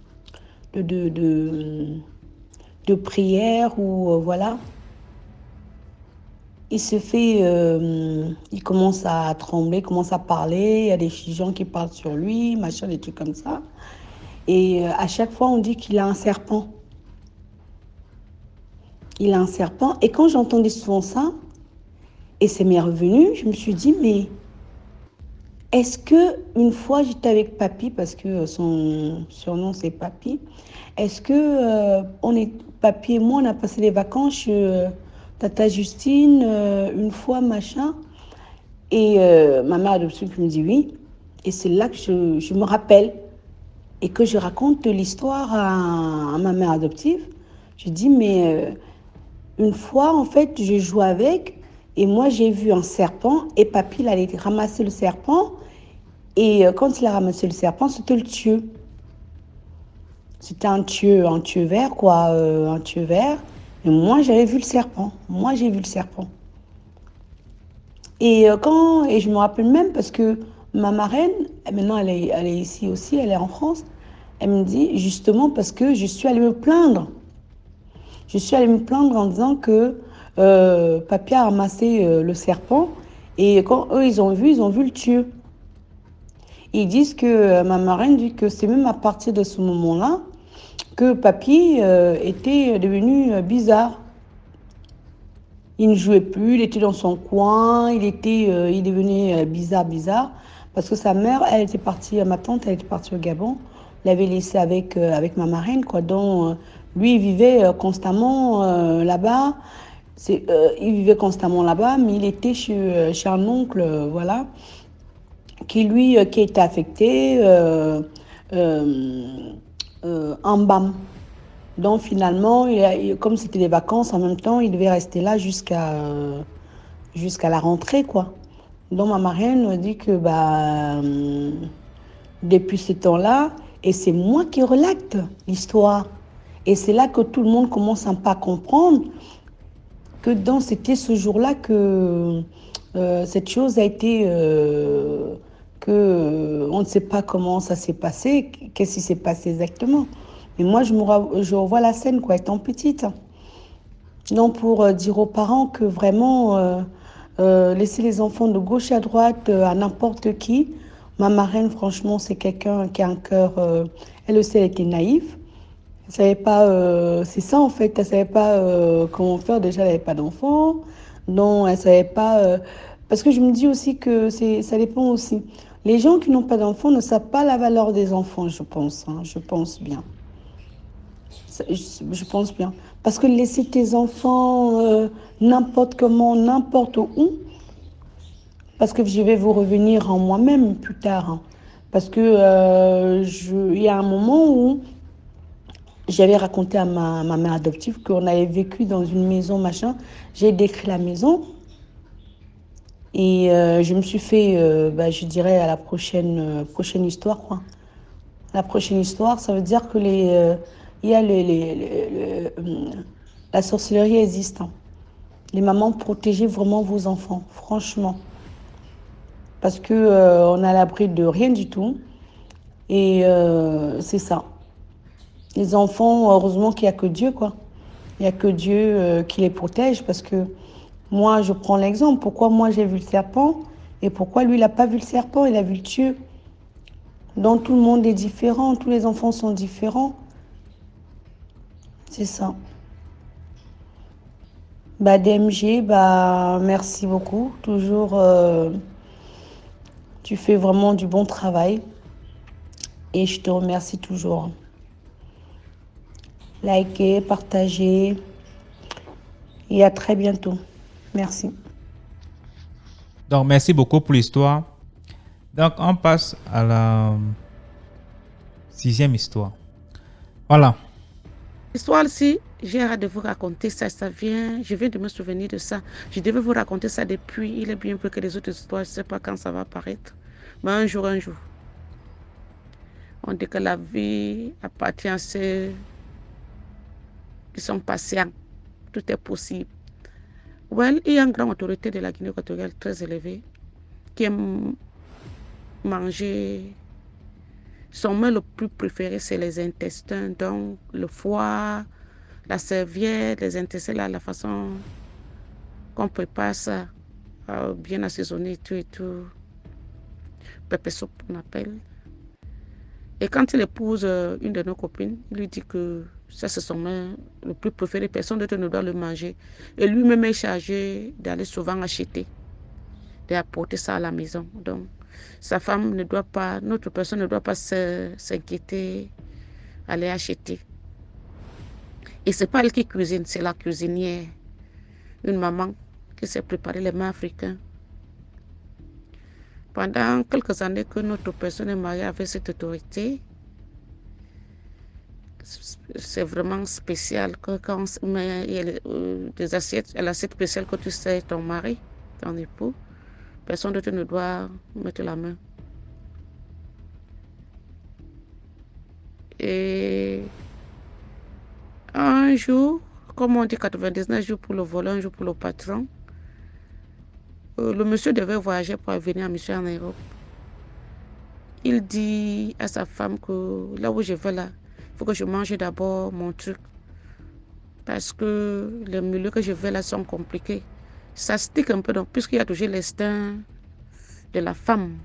prière ou voilà, il se fait, il commence à trembler, commence à parler, il y a des gens qui parlent sur lui, machin, des trucs comme ça. Et à chaque fois, on dit qu'il a un serpent. Il a un serpent. Et quand j'entendais souvent ça, et c'est mes revenus, je me suis dit, mais est-ce que une fois j'étais avec Papy, parce que son surnom c'est Papy, est-ce que Papy et moi, on a passé les vacances chez Tata Justine, une fois, machin. Et ma mère adoptive me dit oui. Et c'est là que je me rappelle et que je raconte l'histoire à ma mère adoptive. Je dis, mais Une fois, en fait, je jouais avec et moi, j'ai vu un serpent et papy, il allait ramasser le serpent. Et quand il a ramassé le serpent, c'était le thieu. C'était un thieu vert, quoi, un thieu vert. Et moi, j'avais vu le serpent. Moi, j'ai vu le serpent. Et je me rappelle même parce que ma marraine, maintenant elle est ici aussi, elle est en France, elle me dit justement parce que je suis allée me plaindre. Je suis allée me plaindre en disant que papy a ramassé le serpent et quand eux ils ont vu le tuer. Ils disent que ma marraine dit que c'est même à partir de ce moment-là que papy était devenu bizarre. Il ne jouait plus, il était dans son coin, il devenait bizarre, parce que sa mère, elle était partie, ma tante, elle était partie au Gabon, l'avait laissé avec ma marraine, quoi. Donc, lui, il vivait constamment là-bas. Il vivait constamment là-bas, mais il était chez un oncle, voilà, qui était affecté en BAM. Donc finalement, comme c'était les vacances en même temps, il devait rester là jusqu'à la rentrée, quoi. Donc ma marraine dit que depuis ce temps-là, et c'est moi qui relate l'histoire. Et c'est là que tout le monde commence un peu à comprendre que c'était ce jour-là que cette chose a été on ne sait pas comment ça s'est passé, qu'est-ce qui s'est passé exactement. Mais moi, je revois la scène, quoi, étant petite. Donc, pour dire aux parents que vraiment, laisser les enfants de gauche à droite à n'importe qui. Ma marraine, franchement, c'est quelqu'un qui a un cœur. Elle aussi, elle était naïve. Elle savait pas. C'est ça, en fait. Elle savait pas comment faire. Déjà, elle n'avait pas d'enfant. Non, elle savait pas. Parce que je me dis aussi que ça dépend aussi. Les gens qui n'ont pas d'enfants ne savent pas la valeur des enfants, je pense. Hein, je pense bien. Je pense bien. Parce que laisser tes enfants n'importe comment, n'importe où, parce que je vais vous revenir en moi-même plus tard. Hein. Parce que il y a un moment où j'avais raconté à ma mère adoptive qu'on avait vécu dans une maison, machin. J'ai décrit la maison et je me suis fait, je dirais, à la prochaine histoire, quoi. La prochaine histoire, ça veut dire que il y a la sorcellerie existe. Hein. Les mamans, protégez vraiment vos enfants, franchement. Parce que on est à l'abri de rien du tout. Et c'est ça. Les enfants, heureusement qu'il n'y a que Dieu, quoi. Il n'y a que Dieu qui les protège. Parce que moi, je prends l'exemple. Pourquoi moi j'ai vu le serpent et pourquoi lui, il n'a pas vu le serpent, il a vu le Dieu. Donc tout le monde est différent, tous les enfants sont différents. C'est ça. DMG, merci beaucoup. Toujours, tu fais vraiment du bon travail. Et je te remercie toujours. Likez, partagez. Et à très bientôt. Merci. Donc, merci beaucoup pour l'histoire. Donc, on passe à la 6e histoire. Voilà. L'histoire-ci, j'ai hâte de vous raconter ça. Je viens de me souvenir de ça. Je devais vous raconter ça depuis. Il est bien plus que les autres histoires. Je ne sais pas quand ça va apparaître. Mais un jour. On dit que la vie appartient à ceux qui sont patients. Tout est possible. Il y a une grande autorité de la Guinée équatoriale très élevée qui aime manger. Son mets le plus préféré, c'est les intestins, donc le foie, la serviette, les intestins, la façon qu'on prépare ça, bien assaisonné, tout et tout. Pepper soup, on appelle. Et quand il épouse une de nos copines, il lui dit que ça, c'est son mets le plus préféré, personne d'autre ne doit le manger. Et lui-même est chargé d'aller souvent acheter, d'apporter ça à la maison. Donc, sa femme ne doit pas, notre personne ne doit pas s'inquiéter, aller acheter. Et ce n'est pas elle qui cuisine, c'est la cuisinière, une maman qui s'est préparée les mets africains. Pendant quelques années que notre personne est mariée avec cette autorité, c'est vraiment spécial. Quand mais il y a des assiettes, l'assiette spéciale que tu sais, ton mari, ton époux, personne d'autre ne doit mettre la main. Et un jour, comme on dit 99 jours pour le volant, un jour pour le patron, le monsieur devait voyager pour venir à mission en Europe. Il dit à sa femme que là où je vais là, il faut que je mange d'abord mon truc. Parce que les milieux que je vais là sont compliqués. Ça stick un peu, donc, puisqu'il y a toujours l'instinct de la femme.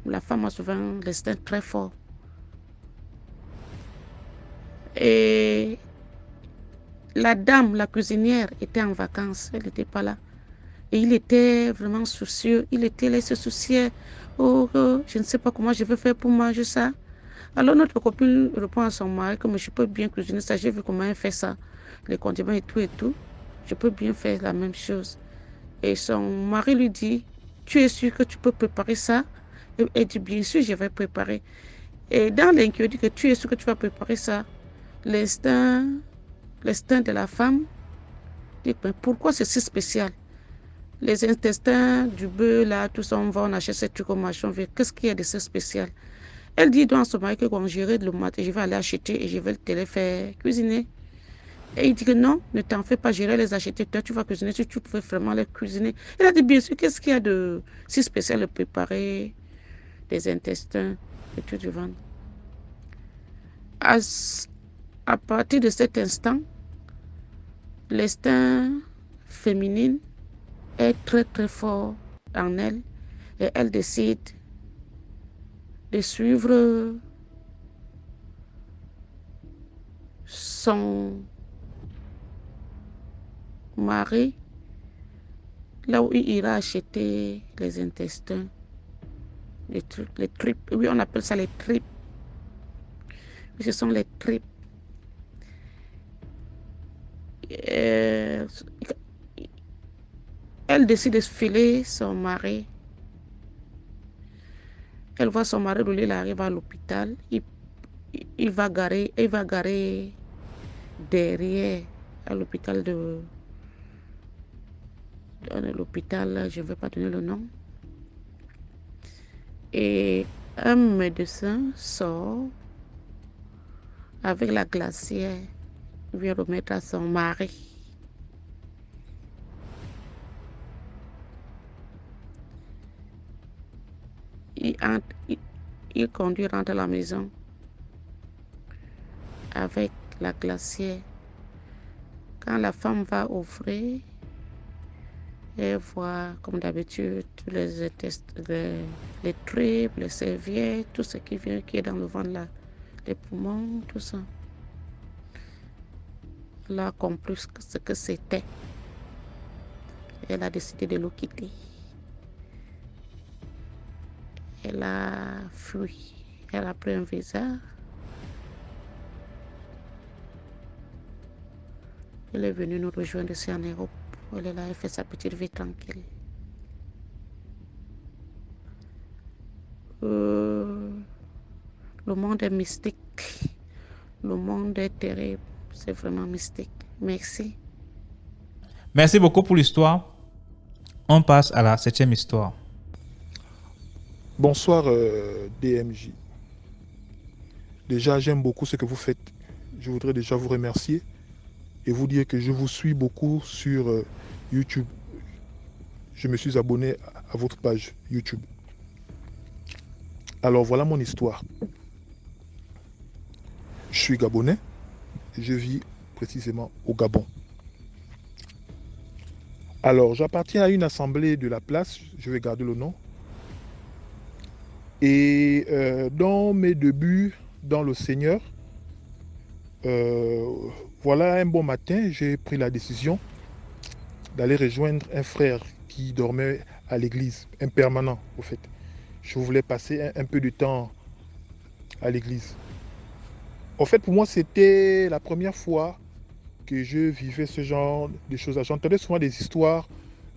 La femme a souvent l'instinct très fort. Et la dame, la cuisinière, était en vacances. Elle n'était pas là. Et il était vraiment soucieux. Il se souciait. Oh, je ne sais pas comment je vais faire pour manger ça. Alors notre copine répond à son mari que je peux bien cuisiner ça. J'ai vu comment elle fait ça. Les condiments et tout et tout. Je peux bien faire la même chose. Et son mari lui dit, tu es sûr que tu peux préparer ça? Et elle dit, bien sûr, je vais préparer. Et dans l'inquiétude que tu es sûr que tu vas préparer ça, l'instinct de la femme dit, mais pourquoi c'est si spécial? Les intestins du bœuf, là, tout ça, on va en acheter ce truc au machin. Qu'est-ce qu'il y a de si spécial? Elle dit dans son mari que quand j'irai le matin, je vais aller acheter et je vais te les faire cuisiner. Et il dit que non, ne t'en fais pas, j'irai les acheter. Toi, tu vas cuisiner si tu pouvais vraiment les cuisiner. Elle a dit, bien sûr, qu'est-ce qu'il y a de si spécial de préparer des intestins et tout du ventre? À partir de cet instant, l'instinct féminin est très très fort en elle et elle décide de suivre son mari là où il ira acheter les intestins, les tripes. Oui, on appelle ça les tripes. Ce sont les tripes. Elle décide de filer son mari. Elle voit son mari rouler, il arrive à l'hôpital. Il va garer derrière à l'hôpital l'hôpital, je ne vais pas donner le nom. Et un médecin sort avec la glacière, vient remettre à son mari. Il conduit, rentre à la maison avec la glacière. Quand la femme va ouvrir, elle voit, comme d'habitude, tous les tripes, les serviettes, tout ce qui est dans le ventre là, les poumons, tout ça. Elle a compris ce que c'était. Elle a décidé de le quitter. Elle a fui. Elle a pris un visa. Elle est venue nous rejoindre ici en Europe. Elle est là, elle fait sa petite vie tranquille. Le monde est mystique. Le monde est terrible. C'est vraiment mystique. Merci. Merci beaucoup pour l'histoire. On passe à la 7e histoire. Bonsoir DMJ. Déjà, j'aime beaucoup ce que vous faites. Je voudrais déjà vous remercier et vous dire que je vous suis beaucoup sur YouTube. Je me suis abonné à votre page YouTube. Alors voilà mon histoire. Je suis gabonais et je vis précisément au Gabon. Alors j'appartiens à une assemblée de la place, je vais garder le nom. Et dans mes débuts dans le Seigneur, voilà un bon matin, j'ai pris la décision d'aller rejoindre un frère qui dormait à l'église, un permanent au fait. Je voulais passer un peu de temps à l'église. En fait, pour moi, c'était la première fois que je vivais ce genre de choses. J'entendais souvent des histoires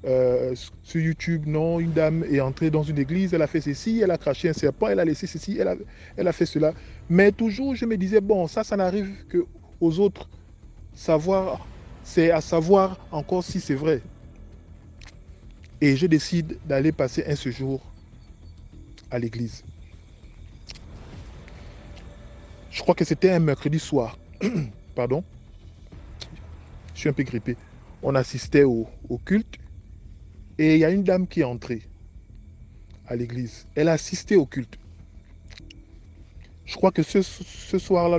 sur YouTube, non, une dame est entrée dans une église, elle a fait ceci, elle a craché un serpent, elle a laissé ceci, elle a fait cela. Mais toujours, je me disais, bon, ça n'arrive qu'aux autres. Savoir, c'est à savoir encore si c'est vrai. Et je décide d'aller passer un séjour à l'église. Je crois que c'était un mercredi soir. Pardon. Je suis un peu grippé. On assistait au culte. Et il y a une dame qui est entrée à l'église. Elle a assisté au culte. Je crois que ce soir-là,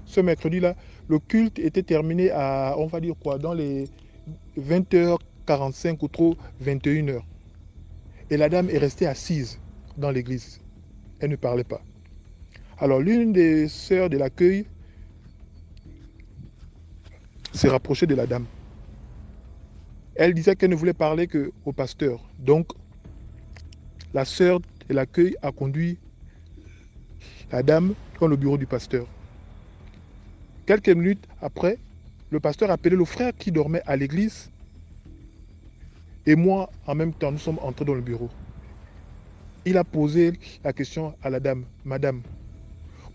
ce mercredi-là, le culte était terminé à, on va dire quoi, dans les 20h45 ou trop 21h. Et la dame est restée assise dans l'église. Elle ne parlait pas. Alors l'une des sœurs de l'accueil s'est rapprochée de la dame. Elle disait qu'elle ne voulait parler qu'au pasteur. Donc, la sœur de l'accueil a conduit la dame dans le bureau du pasteur. Quelques minutes après, le pasteur a appelé le frère qui dormait à l'église. Et moi, en même temps, nous sommes entrés dans le bureau. Il a posé la question à la dame. Madame,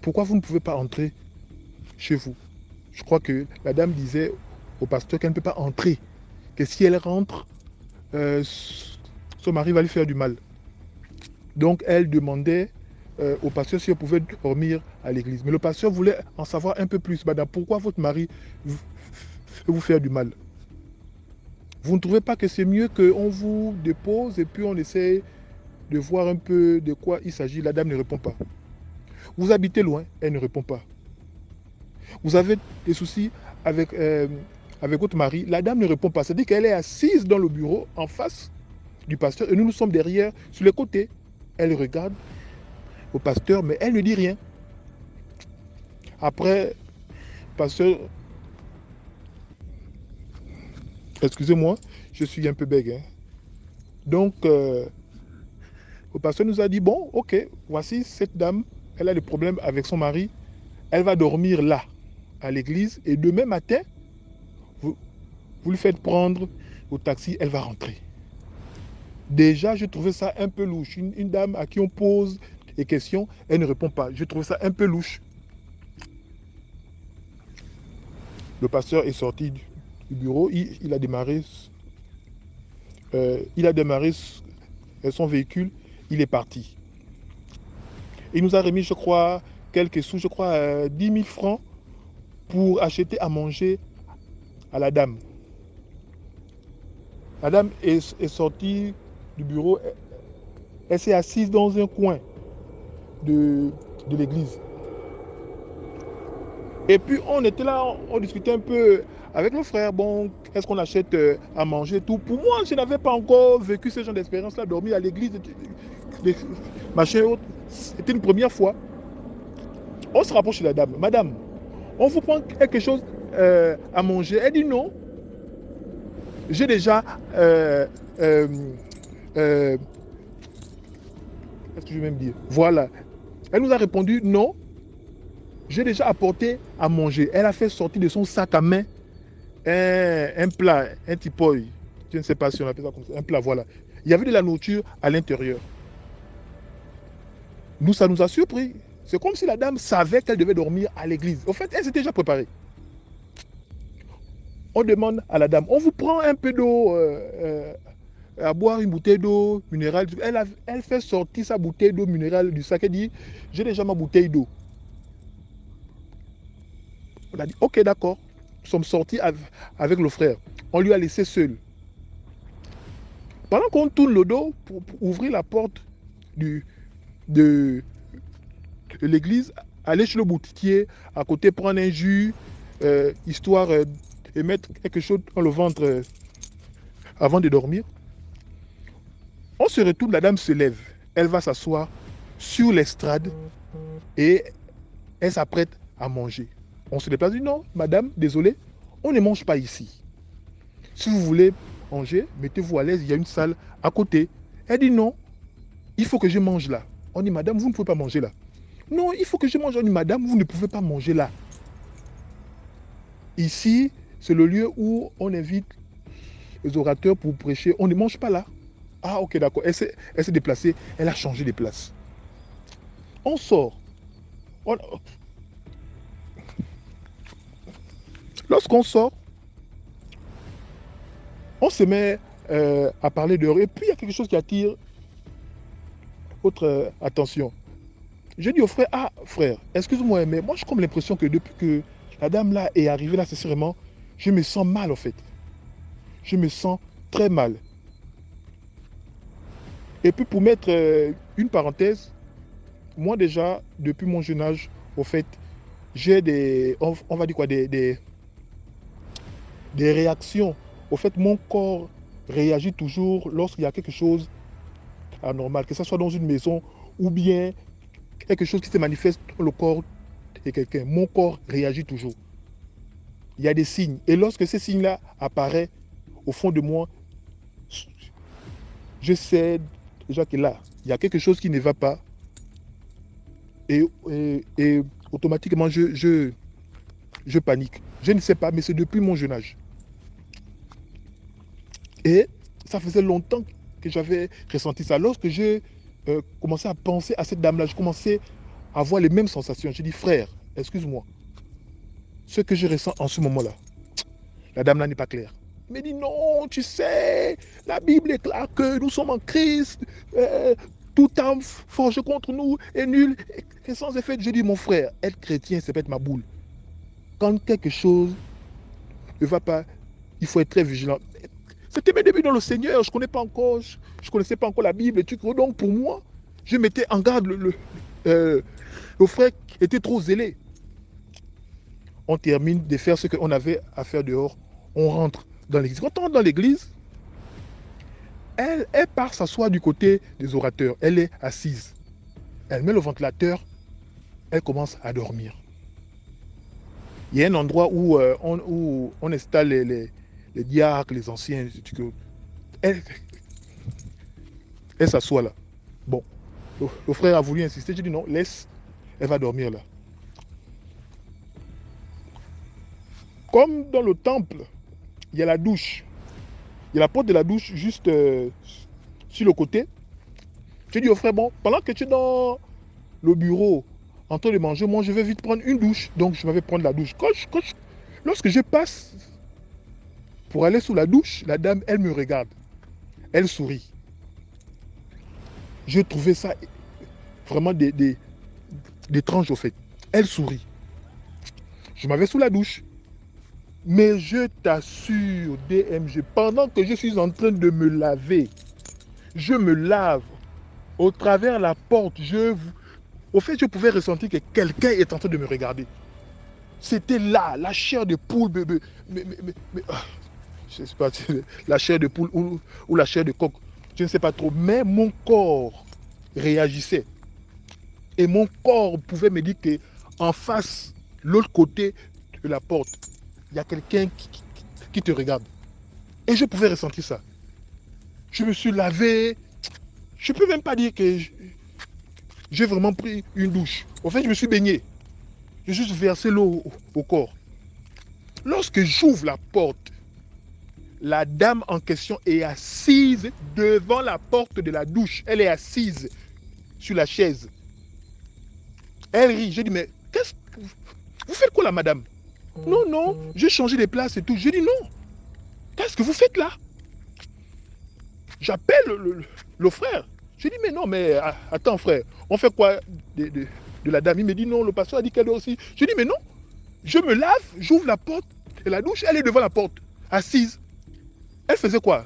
pourquoi vous ne pouvez pas entrer chez vous? Je crois que la dame disait au pasteur qu'elle ne peut pas entrer. Que si elle rentre, son mari va lui faire du mal. Donc elle demandait au pasteur si elle pouvait dormir à l'église. Mais le pasteur voulait en savoir un peu plus. Madame, pourquoi votre mari veut vous faire du mal? Vous ne trouvez pas que c'est mieux qu'on vous dépose et puis on essaie de voir un peu de quoi il s'agit? La dame ne répond pas. Vous habitez loin? Elle ne répond pas. Vous avez des soucis avec votre mari? La dame ne répond pas. C'est-à-dire qu'elle est assise dans le bureau en face du pasteur et nous sommes derrière, sur les côtés. Elle regarde au pasteur, mais elle ne dit rien. Après, le pasteur... Excusez-moi, je suis un peu bègue. Hein. Donc, le pasteur nous a dit, bon, ok, voici cette dame, elle a des problèmes avec son mari. Elle va dormir là, à l'église, et demain matin, vous lui faites prendre au taxi, elle va rentrer. Déjà, je trouvais ça un peu louche. Une dame à qui on pose des questions, elle ne répond pas. Je trouvais ça un peu louche. Le pasteur est sorti du bureau, il a démarré son véhicule, il est parti. Il nous a remis, je crois, quelques sous, 10 000 francs pour acheter à manger à la dame. La dame est sortie du bureau, elle s'est assise dans un coin de l'église. Et puis on était là, on discutait un peu avec nos frères, bon, est-ce qu'on achète à manger, tout. Pour moi, je n'avais pas encore vécu ce genre d'expérience-là, dormir à l'église, machin autre. C'était une première fois. On se rapproche de la dame. Madame, on vous prend quelque chose à manger? Elle dit non. J'ai déjà... Qu'est-ce que je vais même dire? Voilà. Elle nous a répondu non. J'ai déjà apporté à manger. Elle a fait sortir de son sac à main un plat, un tipoy. Je ne sais pas si on appelle ça comme ça. Un plat, voilà. Il y avait de la nourriture à l'intérieur. Nous, ça nous a surpris. C'est comme si la dame savait qu'elle devait dormir à l'église. En fait, elle s'était déjà préparée. On demande à la dame, on vous prend un peu d'eau à boire, une bouteille d'eau minérale. Elle fait sortir sa bouteille d'eau minérale du sac. Elle dit, j'ai déjà ma bouteille d'eau. On a dit, ok, d'accord. Nous sommes sortis avec le frère. On lui a laissé seul. Pendant qu'on tourne le dos pour ouvrir la porte de l'église, aller chez le boutiquier, à côté prendre un jus, histoire de mettre quelque chose dans le ventre avant de dormir. On se retourne, la dame se lève. Elle va s'asseoir sur l'estrade et elle s'apprête à manger. On se déplace, dit non, madame, désolé, on ne mange pas ici. Si vous voulez manger, mettez-vous à l'aise, il y a une salle à côté. Elle dit non, il faut que je mange là. On dit, madame, vous ne pouvez pas manger là. Non, il faut que je mange. On dit, madame, vous ne pouvez pas manger là. Ici, c'est le lieu où on invite les orateurs pour prêcher, on ne mange pas là. Ah, ok, d'accord. Elle s'est déplacée, elle a changé de place. On sort. Lorsqu'on sort, on se met à parler dehors. Et puis, il y a quelque chose qui attire votre attention. Je dis au frère, ah, frère, excuse-moi, mais moi, j'ai comme l'impression que depuis que la dame là est arrivée là, sincèrement, je me sens mal, en fait. Je me sens très mal. Et puis, pour mettre une parenthèse, moi, déjà, depuis mon jeune âge, au fait, j'ai des, on va dire quoi, des réactions. Au fait, mon corps réagit toujours lorsqu'il y a quelque chose anormal, que ce soit dans une maison ou bien quelque chose qui se manifeste dans le corps de quelqu'un. Mon corps réagit toujours. Il y a des signes. Et lorsque ces signes-là apparaissent au fond de moi, je sais déjà que là, il y a quelque chose qui ne va pas. Et automatiquement, je panique. Je ne sais pas, mais c'est depuis mon jeune âge. Et ça faisait longtemps que j'avais ressenti ça. Lorsque j'ai commencé à penser à cette dame-là, je commençais à avoir les mêmes sensations. J'ai dit, frère, excuse-moi, ce que je ressens en ce moment-là, la dame-là n'est pas claire. Il m'a dit, non, tu sais, la Bible est claire que nous sommes en Christ, toute âme forgée contre nous est nulle et sans effet. J'ai dit, mon frère, être chrétien, c'est pas être ma boule. Quand quelque chose ne va pas, il faut être très vigilant. C'était mes débuts dans le Seigneur, je ne connaissais pas encore la Bible. Donc pour moi, je mettais en garde le frère qui était trop zélé. On termine de faire ce qu'on avait à faire dehors. On rentre dans l'église. Quand on rentre dans l'église, elle part s'asseoir du côté des orateurs. Elle est assise. Elle met le ventilateur. Elle commence à dormir. Il y a un endroit où on installe les diacres, les anciens. Elle s'assoit là. Bon, le frère a voulu insister. J'ai dit non, laisse. Elle va dormir là. Comme dans le temple, il y a la douche. Il y a la porte de la douche juste sur le côté. J'ai dit au frère, bon, pendant que tu es dans le bureau en train de manger, moi je vais vite prendre une douche. Donc je vais prendre la douche. Lorsque je passe pour aller sous la douche, la dame, elle me regarde. Elle sourit. J'ai trouvé ça vraiment d'étrange au fait. Elle sourit. Je m'avais sous la douche. Mais je t'assure, DMG, pendant que je suis en train de me laver, je me lave au travers la porte. Au fait, je pouvais ressentir que quelqu'un est en train de me regarder. C'était là, la chair de poule, je ne sais pas, la chair de poule ou la chair de coq, je ne sais pas trop. Mais mon corps réagissait. Et mon corps pouvait me dire qu'en face, l'autre côté de la porte, il y a quelqu'un qui te regarde. Et je pouvais ressentir ça. Je me suis lavé. Je ne peux même pas dire que j'ai vraiment pris une douche. En fait, je me suis baigné. J'ai juste versé l'eau au corps. Lorsque j'ouvre la porte, la dame en question est assise devant la porte de la douche. Elle est assise sur la chaise. Elle rit. J'ai dit, mais qu'est-ce que vous faites quoi là, madame? Non, non, j'ai changé les places et tout. J'ai dit non. Qu'est-ce que vous faites là? J'appelle le frère. J'ai dit mais non, mais attends frère, on fait quoi de la dame? Il me dit non, le pasteur a dit qu'elle doit aussi. J'ai dit mais non, je me lave, j'ouvre la porte et la douche, elle est devant la porte, assise. Elle faisait quoi?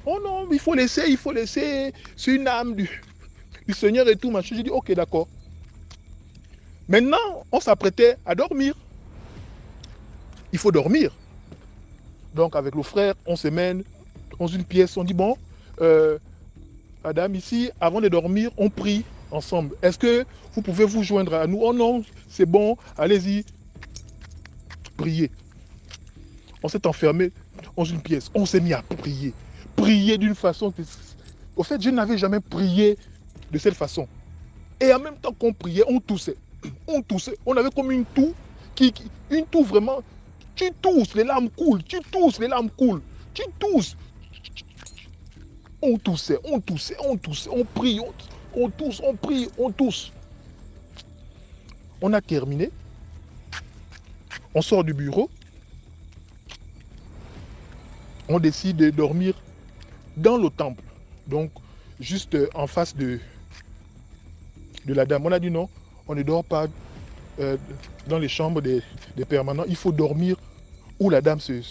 Oh non, il faut laisser, c'est une âme du Seigneur et tout, machin. J'ai dit ok, d'accord. Maintenant, on s'apprêtait à dormir. Il faut dormir. Donc avec le frère, on se mène dans une pièce, on dit bon, madame ici, avant de dormir, on prie ensemble. Est-ce que vous pouvez vous joindre à nous? Oh non, c'est bon, allez-y. Priez. On s'est enfermé dans une pièce, on s'est mis à prier. Prier d'une façon que... Au fait, je n'avais jamais prié de cette façon. Et en même temps qu'on priait, on toussait. On toussait. On avait comme une toux, une toux vraiment... Tu tousses, les larmes coulent. Tu tousses, les larmes coulent. Tu tousses. On toussait, on prie, on tousse, on prie, on tousse. On a terminé. On sort du bureau. On décide de dormir dans le temple. Donc, juste en face de la dame. On a dit non, on ne dort pas dans les chambres des permanents. Il faut dormir où la dame se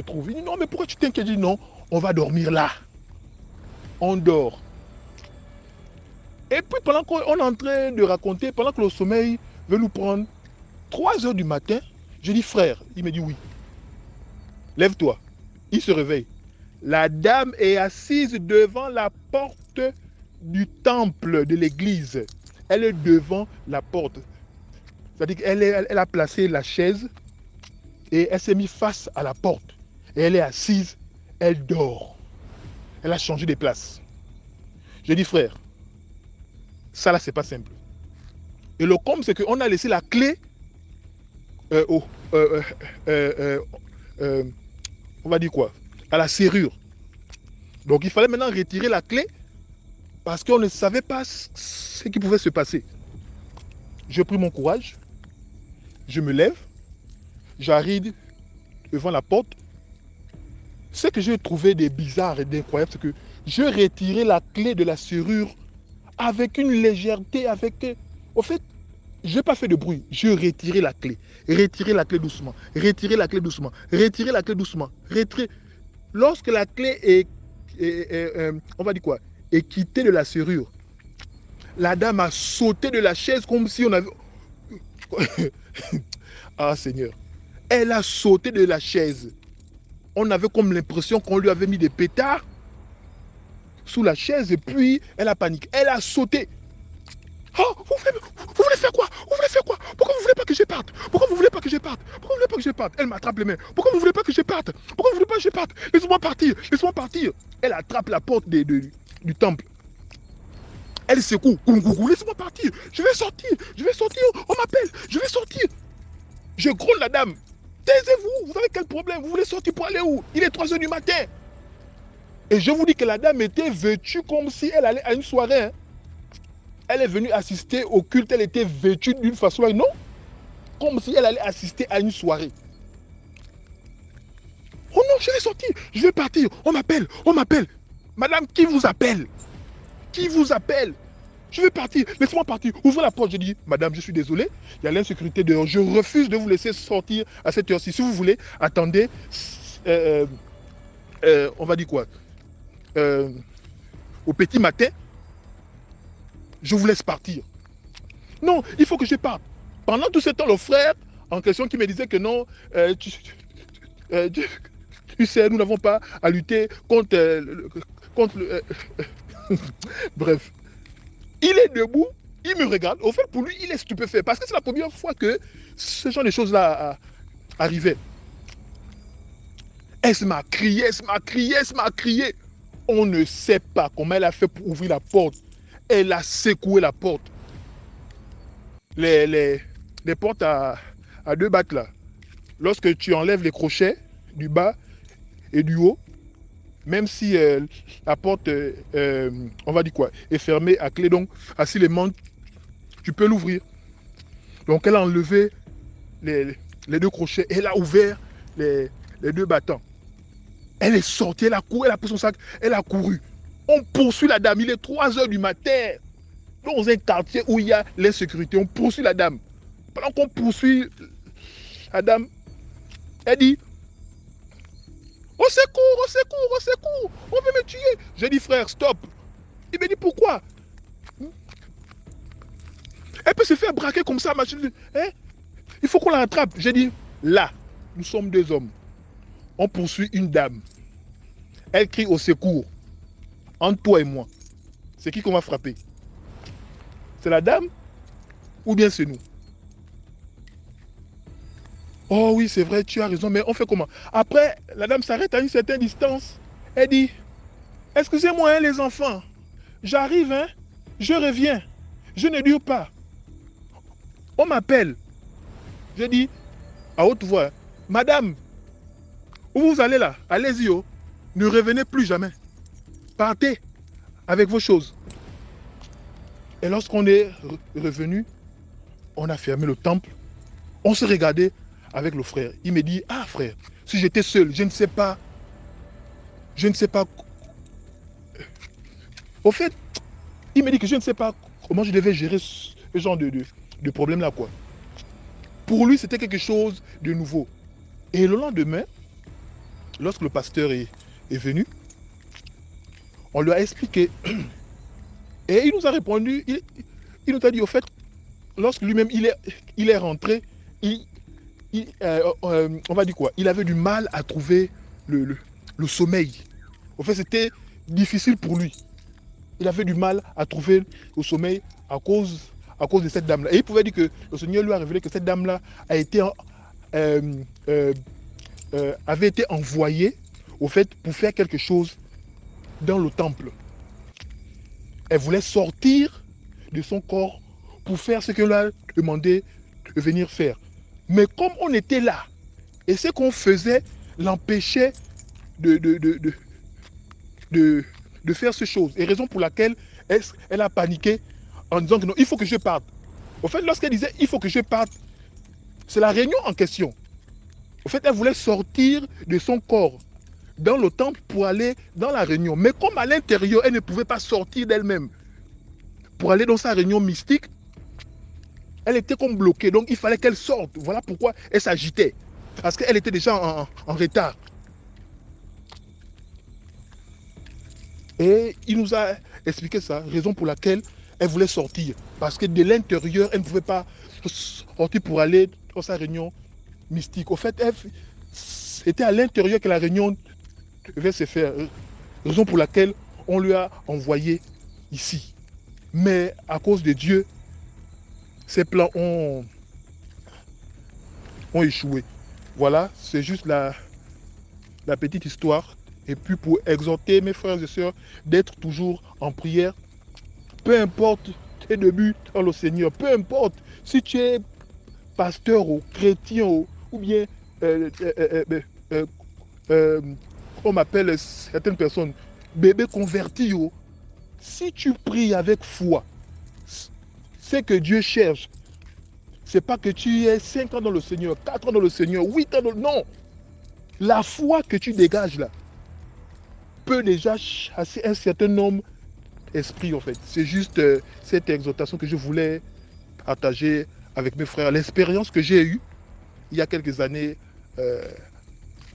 trouve. Il dit non, mais pourquoi tu t'inquiètes? Il dit non, on va dormir là. On dort. Et puis pendant qu'on est en train de raconter, pendant que le sommeil veut nous prendre, 3 heures du matin, je dis frère, il me dit oui. Lève-toi. Il se réveille. La dame est assise devant la porte du temple de l'église. Elle est devant la porte. C'est-à-dire qu'elle a placé la chaise et elle s'est mise face à la porte. Et elle est assise, elle dort. Elle a changé de place. Je dis frère, ça là c'est pas simple. Et le comble c'est qu'on a laissé la clé on va dire quoi? À la serrure. Donc il fallait maintenant retirer la clé parce qu'on ne savait pas ce qui pouvait se passer. J'ai pris mon courage, je me lève, j'arrive devant la porte. Ce que j'ai trouvé de bizarre et d'incroyable, c'est que je retirais la clé de la serrure avec une légèreté, au fait, je n'ai pas fait de bruit, je retirais la clé doucement, retirer la clé doucement, retirer la clé doucement, retirer. Lorsque la clé on va dire quoi, est quittée de la serrure, la dame a sauté de la chaise comme si on avait... Ah Seigneur, elle a sauté de la chaise. On avait comme l'impression qu'on lui avait mis des pétards sous la chaise et puis elle a paniqué. Elle a sauté. Oh, vous voulez faire quoi? Vous voulez faire quoi? Pourquoi vous voulez pas que je parte? Pourquoi vous voulez pas que je parte? Pourquoi vous voulez pas que je parte? Elle m'attrape les mains. Pourquoi vous voulez pas que je parte? Pourquoi vous voulez pas que je parte? Laissez-moi partir. Laissez-moi partir. Elle attrape la porte du temple. Elle secoue. Laissez-moi partir. Je vais sortir. Je vais sortir. On m'appelle. Je vais sortir. Je gronde la dame. Taisez-vous. Vous avez quel problème? Vous voulez sortir pour aller où? Il est 3 heures du matin. Et je vous dis que la dame était vêtue comme si elle allait à une soirée. Hein. Elle est venue assister au culte, elle était vêtue d'une façon, non? Comme si elle allait assister à une soirée. Oh non, je vais sortir, je vais partir, on m'appelle. Madame, qui vous appelle? Qui vous appelle? Je vais partir, laissez-moi partir. Ouvrez la porte, je dis, madame, je suis désolé, il y a l'insécurité dehors, je refuse de vous laisser sortir à cette heure-ci. Si vous voulez, attendez, on va dire quoi? Au petit matin, je vous laisse partir. Non, il faut que je parte. Pendant tout ce temps, le frère en question qui me disait que non, tu sais, nous n'avons pas à lutter contre le... Bref. Il est debout, il me regarde. Au fait, pour lui, il est stupéfait. Parce que c'est la première fois que ce genre de choses-là arrivaient. Elle m'a crié. On ne sait pas comment elle a fait pour ouvrir la porte. Elle a secoué la porte. Les portes à 2 battes là. Lorsque tu enlèves les crochets du bas et du haut, même si la porte, on va dire quoi, est fermée à clé, donc facilement, tu peux l'ouvrir. Donc elle a enlevé les 2 crochets, elle a ouvert les 2 battants. Elle est sortie, elle a couru, elle a pris son sac, elle a couru. On poursuit la dame, il est 3 heures du matin. Dans un quartier où il y a l'insécurité, on poursuit la dame. Pendant qu'on poursuit la dame, elle dit, au secours, on veut me tuer. J'ai dit, frère, stop. Il me dit, pourquoi? Elle peut se faire braquer comme ça, machine. Hein? Il faut qu'on la rattrape. J'ai dit, là, nous sommes 2 hommes. On poursuit une dame. Elle crie au secours. Entre toi et moi, c'est qui qu'on va frapper? C'est la dame ou bien c'est nous? Oh oui, c'est vrai, tu as raison, mais on fait comment? Après, la dame s'arrête à une certaine distance. Elle dit, excusez-moi hein, les enfants, j'arrive, hein, je reviens, je ne dure pas. On m'appelle. Je dis, à haute voix, madame, Où vous allez là, allez-y, oh. Ne revenez plus jamais. Partez avec vos choses. Et lorsqu'on est revenu, on a fermé le temple. On se regardait avec le frère. Il me dit, ah frère, si j'étais seul, je ne sais pas. Au fait, il me dit que je ne sais pas comment je devais gérer ce genre de problème-là, quoi. Pour lui, c'était quelque chose de nouveau. Et le lendemain, lorsque le pasteur est venu, on lui a expliqué. Et il nous a répondu, il nous a dit, au fait, lorsque lui-même il est rentré, on va dire quoi, il avait du mal à trouver le sommeil. Au fait, c'était difficile pour lui. Il avait du mal à trouver le sommeil à cause de cette dame-là. Et il pouvait dire que le Seigneur lui a révélé que cette dame-là avait été envoyée, au fait, pour faire quelque chose dans le temple. Elle voulait sortir de son corps pour faire ce qu'on lui a demandé de venir faire. Mais comme on était là, et ce qu'on faisait l'empêchait de faire ces choses. Et raison pour laquelle elle a paniqué en disant que non, il faut que je parte. Au fait, lorsqu'elle disait il faut que je parte, c'est la réunion en question. Au fait, elle voulait sortir de son corps dans le temple pour aller dans la réunion. Mais comme à l'intérieur, elle ne pouvait pas sortir d'elle-même pour aller dans sa réunion mystique, elle était comme bloquée. Donc il fallait qu'elle sorte. Voilà pourquoi elle s'agitait. Parce qu'elle était déjà en retard. Et il nous a expliqué ça, raison pour laquelle elle voulait sortir. Parce que de l'intérieur, elle ne pouvait pas sortir pour aller dans sa réunion mystique. Au fait, c'était à l'intérieur que la réunion devait se faire. Raison pour laquelle on lui a envoyé ici. Mais à cause de Dieu, ses plans ont échoué. Voilà, c'est juste la petite histoire. Et puis pour exhorter mes frères et sœurs d'être toujours en prière, peu importe tes débuts dans le Seigneur, peu importe si tu es pasteur ou chrétien ou bien on m'appelle certaines personnes bébé converti, si tu pries avec foi, ce que Dieu cherche, c'est pas que tu aies 5 ans dans le Seigneur, 4 ans dans le Seigneur, 8 ans dans le... Non, la foi que tu dégages là peut déjà chasser un certain nombre d'esprits en fait. C'est juste cette exhortation que je voulais partager avec mes frères, l'expérience que j'ai eue il y a quelques années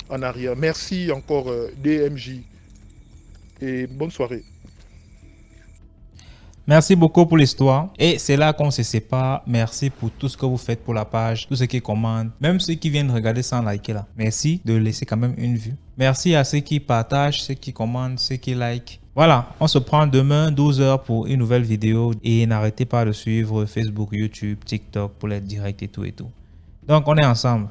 en arrière. Merci encore DMJ et bonne soirée. Merci beaucoup pour l'histoire. Et c'est là qu'on se sépare. Merci pour tout ce que vous faites pour la page, tous ceux qui commandent, même ceux qui viennent regarder sans liker là. Merci de laisser quand même une vue. Merci à ceux qui partagent, ceux qui commandent, ceux qui like. Voilà, on se prend demain 12 h pour une nouvelle vidéo. Et n'arrêtez pas de suivre Facebook, YouTube, TikTok pour les directs et tout et tout. Donc on est ensemble.